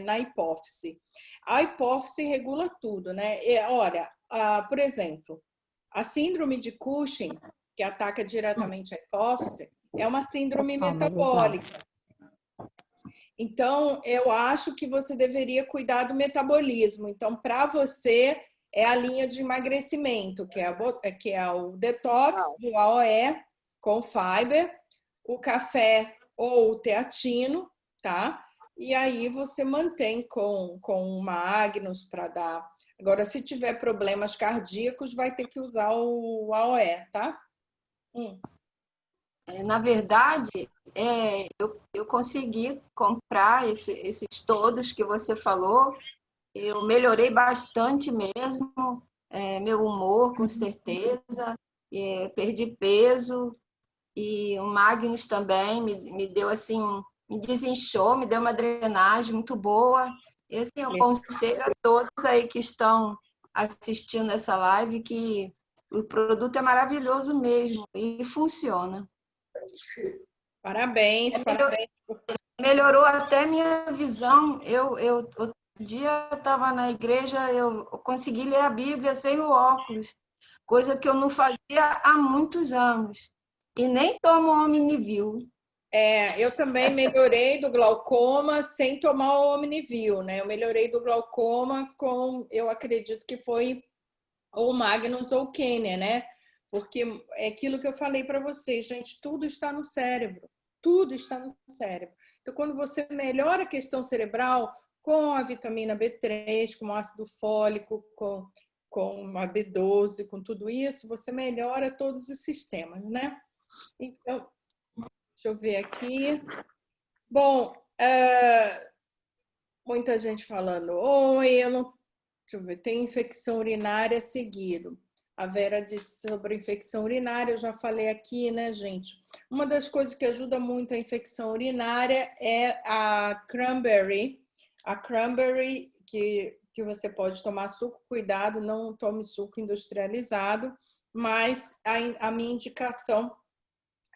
na hipófise. A hipófise regula tudo, né? Olha, por exemplo, a síndrome de Cushing, que ataca diretamente a hipófise, é uma síndrome metabólica. Então, eu acho que você deveria cuidar do metabolismo. Então, para você, é a linha de emagrecimento, que é o detox do AOE com fiber, o café ou o teatino, tá? E aí você mantém com o Magnus para dar. Agora, se tiver problemas cardíacos, vai ter que usar o AOE, tá? Na verdade, eu consegui comprar esses todos que você falou. Eu melhorei bastante mesmo, meu humor, com certeza. Perdi peso. E o Magnus também me deu assim, me desinchou, me deu uma drenagem muito boa. E assim, eu aconselho a todos aí que estão assistindo essa live que o produto é maravilhoso mesmo e funciona. Parabéns, parabéns. Melhorou até minha visão. Outro dia eu estava na igreja, eu consegui ler a Bíblia sem o óculos, coisa que eu não fazia há muitos anos. E nem tomo Omnivil. Eu também melhorei do glaucoma sem tomar o Omnivil, né? Eu melhorei do glaucoma eu acredito que foi ou Magnus ou Kenya, né? Porque é aquilo que eu falei para vocês, gente, tudo está no cérebro. Tudo está no cérebro. Então, quando você melhora a questão cerebral com a vitamina B3, com o ácido fólico, com a B12, com tudo isso, você melhora todos os sistemas, né? Então, deixa eu ver aqui. Bom, muita gente falando, oi, deixa eu ver, tem infecção urinária seguido. A Vera disse sobre infecção urinária, eu já falei aqui, né, gente? Uma das coisas que ajuda muito a infecção urinária é a cranberry. A cranberry, que você pode tomar suco, cuidado, não tome suco industrializado, mas a minha indicação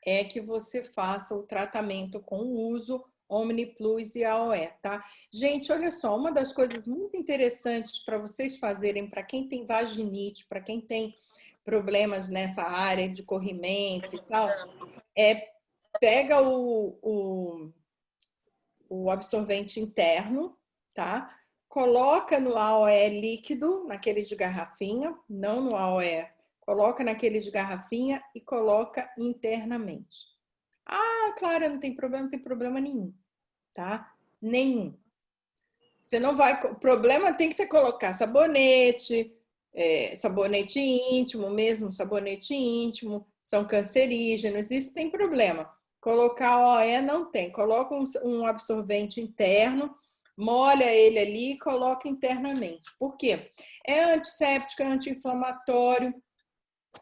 é que você faça o tratamento com o uso OmniPlus e AOE, tá? Gente, olha só, uma das coisas muito interessantes para vocês fazerem, para quem tem vaginite, para quem tem problemas nessa área de corrimento e tal, pega o absorvente interno, tá? Coloca no AOE líquido, naquele de garrafinha, não no AOE. Coloca naquele de garrafinha e coloca internamente. Ah, Clara, não tem problema nenhum, tá? Nenhum. Você não vai... O problema tem que você colocar sabonete, sabonete íntimo mesmo, sabonete íntimo, são cancerígenos, isso tem problema. Colocar OE não tem. Coloca um absorvente interno, molha ele ali e coloca internamente. Por quê? É antisséptico, é anti-inflamatório,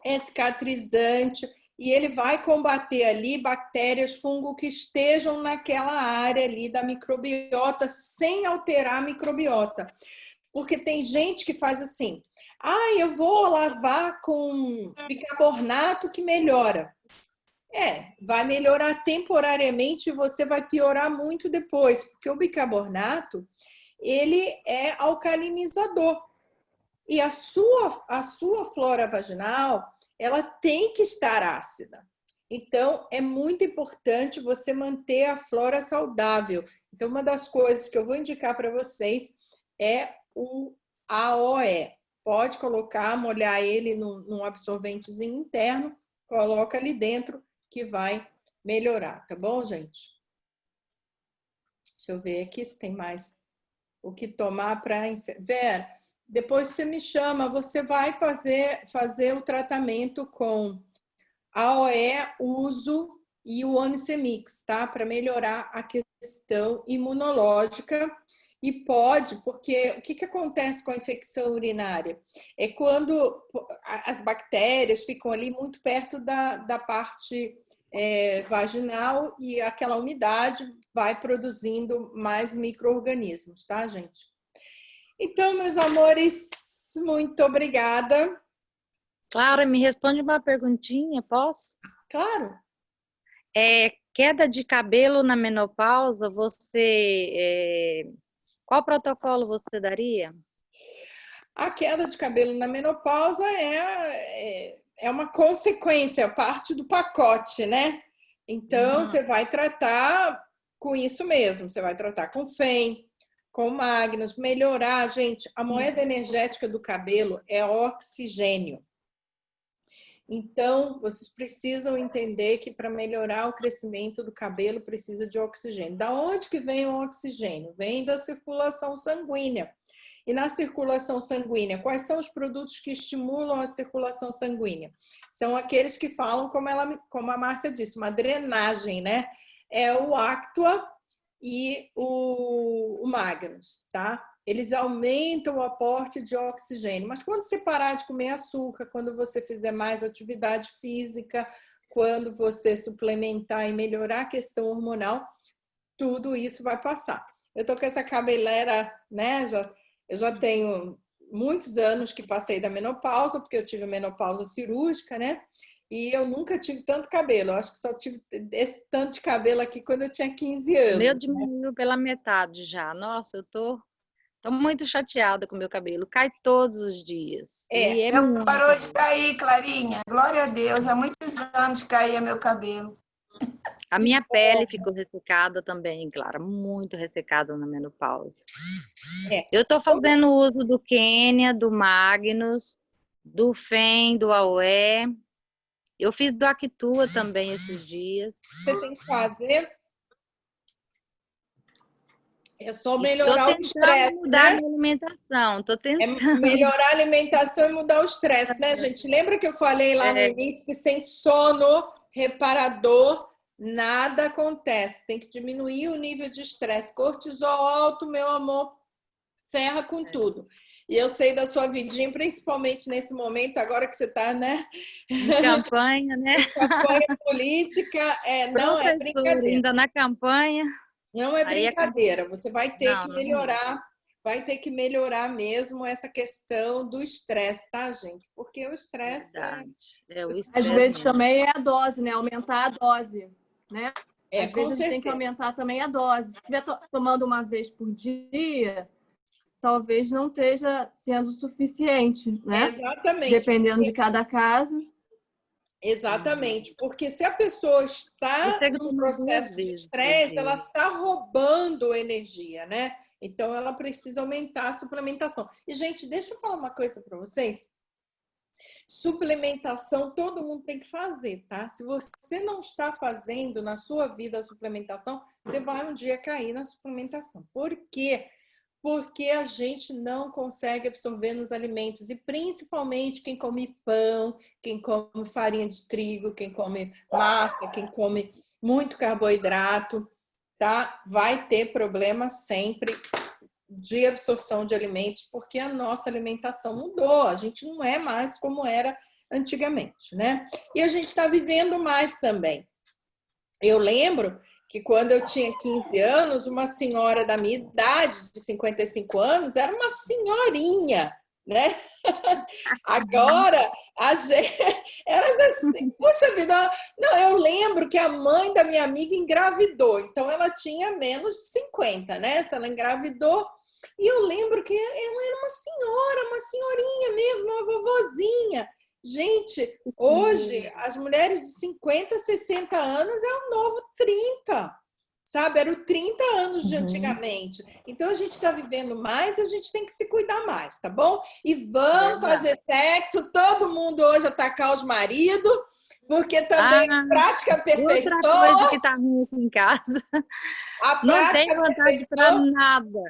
é cicatrizante e ele vai combater ali bactérias, fungo que estejam naquela área ali da microbiota sem alterar a microbiota. Porque tem gente que faz assim, eu vou lavar com bicarbonato que melhora. Vai melhorar temporariamente e você vai piorar muito depois, porque o bicarbonato, ele é alcalinizador. E a sua flora vaginal, ela tem que estar ácida. Então, é muito importante você manter a flora saudável. Então, uma das coisas que eu vou indicar para vocês é o AOE. Pode colocar, molhar ele num absorventezinho interno, coloca ali dentro que vai melhorar, tá bom, gente? Deixa eu ver aqui se tem mais o que tomar para... Vera, depois você me chama, você vai fazer o tratamento com AOE, uso e o Onicemix, tá? Para melhorar a questão imunológica. E pode, porque o que acontece com a infecção urinária? É quando as bactérias ficam ali muito perto da parte vaginal e aquela umidade vai produzindo mais micro-organismos, tá, gente? Então, meus amores, Muito obrigada. Clara, me responde uma perguntinha, posso? Claro. Queda de cabelo na menopausa, qual protocolo você daria? A queda de cabelo na menopausa é uma consequência, parte do pacote, né? Então, você vai tratar com isso mesmo. Você vai tratar com FEM, com Magnus, melhorar. Gente, a moeda energética do cabelo é oxigênio. Então, vocês precisam entender que para melhorar o crescimento do cabelo precisa de oxigênio. Da onde que vem o oxigênio? Vem da circulação sanguínea. E na circulação sanguínea, quais são os produtos que estimulam a circulação sanguínea? São aqueles que falam, como a Márcia disse, uma drenagem, né? É o Actua e o Magnus, tá? Eles aumentam o aporte de oxigênio. Mas quando você parar de comer açúcar, quando você fizer mais atividade física, quando você suplementar e melhorar a questão hormonal, tudo isso vai passar. Eu tô com essa cabeleira, né? Eu já tenho muitos anos que passei da menopausa, porque eu tive a menopausa cirúrgica, né? E eu nunca tive tanto cabelo. Eu acho que só tive esse tanto de cabelo aqui quando eu tinha 15 anos. O meu diminuiu pela metade já. Nossa, eu tô muito chateada com o meu cabelo. Cai todos os dias. Meu parou de cair, Clarinha. Glória a Deus. Há muitos anos caía meu cabelo. A minha pele ficou ressecada também, Clara. Muito ressecada na menopausa. Eu tô fazendo uso do Quênia, do Magnus, do FEM, do AOE. Eu fiz do Actua também esses dias. Você tem que fazer... É só melhorar o estresse, mudar né? a minha alimentação. Tô tentando. Melhorar a alimentação e mudar o estresse, né, gente? Lembra que eu falei lá no início que sem sono reparador nada acontece. Tem que diminuir o nível de estresse. Cortisol alto, meu amor, ferra com tudo. E eu sei da sua vidinha, principalmente nesse momento, agora que você está, né? Em campanha, né? Campanha política, não é brincadeira. Ainda na campanha. Não é brincadeira. Você vai ter que melhorar, vai ter que melhorar mesmo essa questão do estresse, tá, gente? Porque o estresse às vezes também é a dose, né? Aumentar a dose, né? Às vezes a gente tem que aumentar também a dose. Se estiver tomando uma vez por dia, talvez não esteja sendo suficiente, né? Exatamente. Dependendo de cada caso. Exatamente, porque se a pessoa está num processo de estresse, ela está roubando energia, né? Então, ela precisa aumentar a suplementação. E, gente, deixa eu falar uma coisa para vocês. Suplementação todo mundo tem que fazer, tá? Se você não está fazendo na sua vida a suplementação, você vai um dia cair na suplementação. Por quê? Porque a gente não consegue absorver nos alimentos, e principalmente quem come pão, quem come farinha de trigo, quem come massa, quem come muito carboidrato, tá? Vai ter problema sempre de absorção de alimentos, porque a nossa alimentação mudou, a gente não é mais como era antigamente, né? E a gente está vivendo mais também. Eu lembro que quando eu tinha 15 anos, uma senhora da minha idade, de 55 anos, era uma senhorinha, né? Agora, a gente... era assim, puxa vida, não, eu lembro que a mãe da minha amiga engravidou, então ela tinha menos de 50, né? Se ela engravidou, e eu lembro que ela era uma senhora, uma senhorinha mesmo, uma vovozinha. Gente, hoje, as mulheres de 50, 60 anos é o novo 30, sabe? Era o 30 anos de antigamente. Então, a gente está vivendo mais, a gente tem que se cuidar mais, tá bom? E vamos fazer sexo, todo mundo hoje atacar os maridos, porque também prática aperfeiçoa. Outra coisa que tá ruim aqui em casa. Não tem vontade para nada.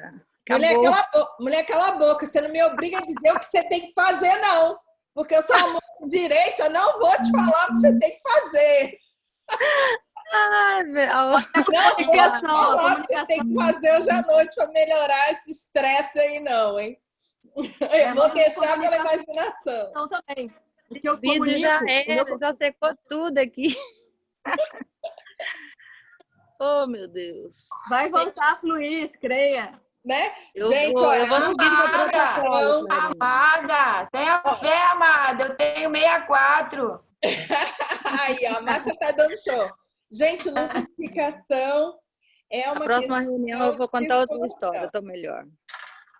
Mulher, cala a boca, você não me obriga a dizer o que você tem que fazer, não. Porque eu sou uma mulher de direita, não vou te falar o que você tem que fazer. Ai, não, o que você tem que fazer hoje à noite para melhorar esse estresse aí, não, hein? Eu vou deixar pela imaginação. Então, também. O vídeo já secou tudo aqui. Oh, meu Deus. Vai voltar a fluir, creia. né? Eu vou seguir seu protocolo. Amada, tenha fé, amada. Eu tenho 64. Aí, ó, a Márcia tá dando show. Gente, lubrificação é uma Na próxima reunião eu vou contar outra história, eu tô melhor.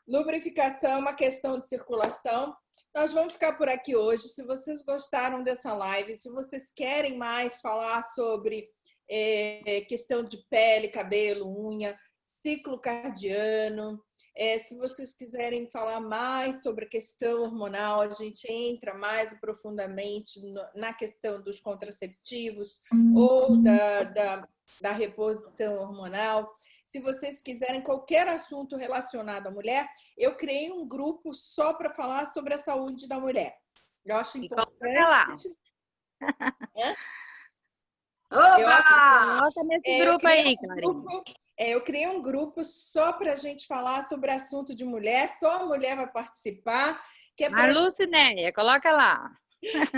Lubrificação é uma questão de circulação. Nós vamos ficar por aqui hoje. Se vocês gostaram dessa live, se vocês querem mais falar sobre questão de pele, cabelo, unha, ciclo cardiano, se vocês quiserem falar mais sobre a questão hormonal, a gente entra mais profundamente na questão dos contraceptivos ou da reposição hormonal. Se vocês quiserem qualquer assunto relacionado à mulher, eu criei um grupo só para falar sobre a saúde da mulher. Eu acho importante. Coloca nesse grupo aí, Clarinha. Eu criei um grupo só para a gente falar sobre assunto de mulher, só a mulher vai participar. Marlucinéia, coloca lá.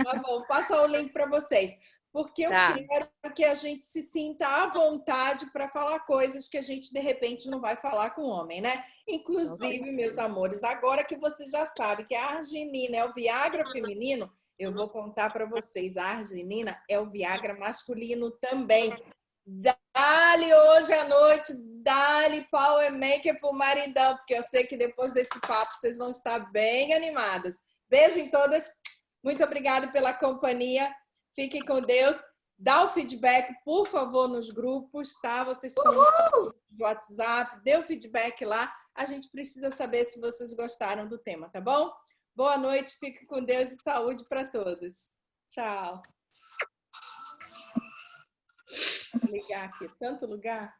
Tá bom, passa o link para vocês. Porque eu quero que a gente se sinta à vontade para falar coisas que a gente, de repente, não vai falar com o homem, né? Inclusive, meus amores, agora que vocês já sabem que a arginina é o Viagra feminino, eu vou contar para vocês, a arginina é o Viagra masculino também. Dá-lhe hoje à noite, dá-lhe power maker pro maridão, porque eu sei que depois desse papo vocês vão estar bem animadas. Beijo em todas, muito obrigada pela companhia. Fiquem com Deus. Dá o feedback, por favor, nos grupos, tá? Vocês estão no WhatsApp, dê o feedback lá. A gente precisa saber se vocês gostaram do tema, tá bom? Boa noite, fiquem com Deus e saúde para todos. Tchau. Vou ligar aqui, tanto lugar.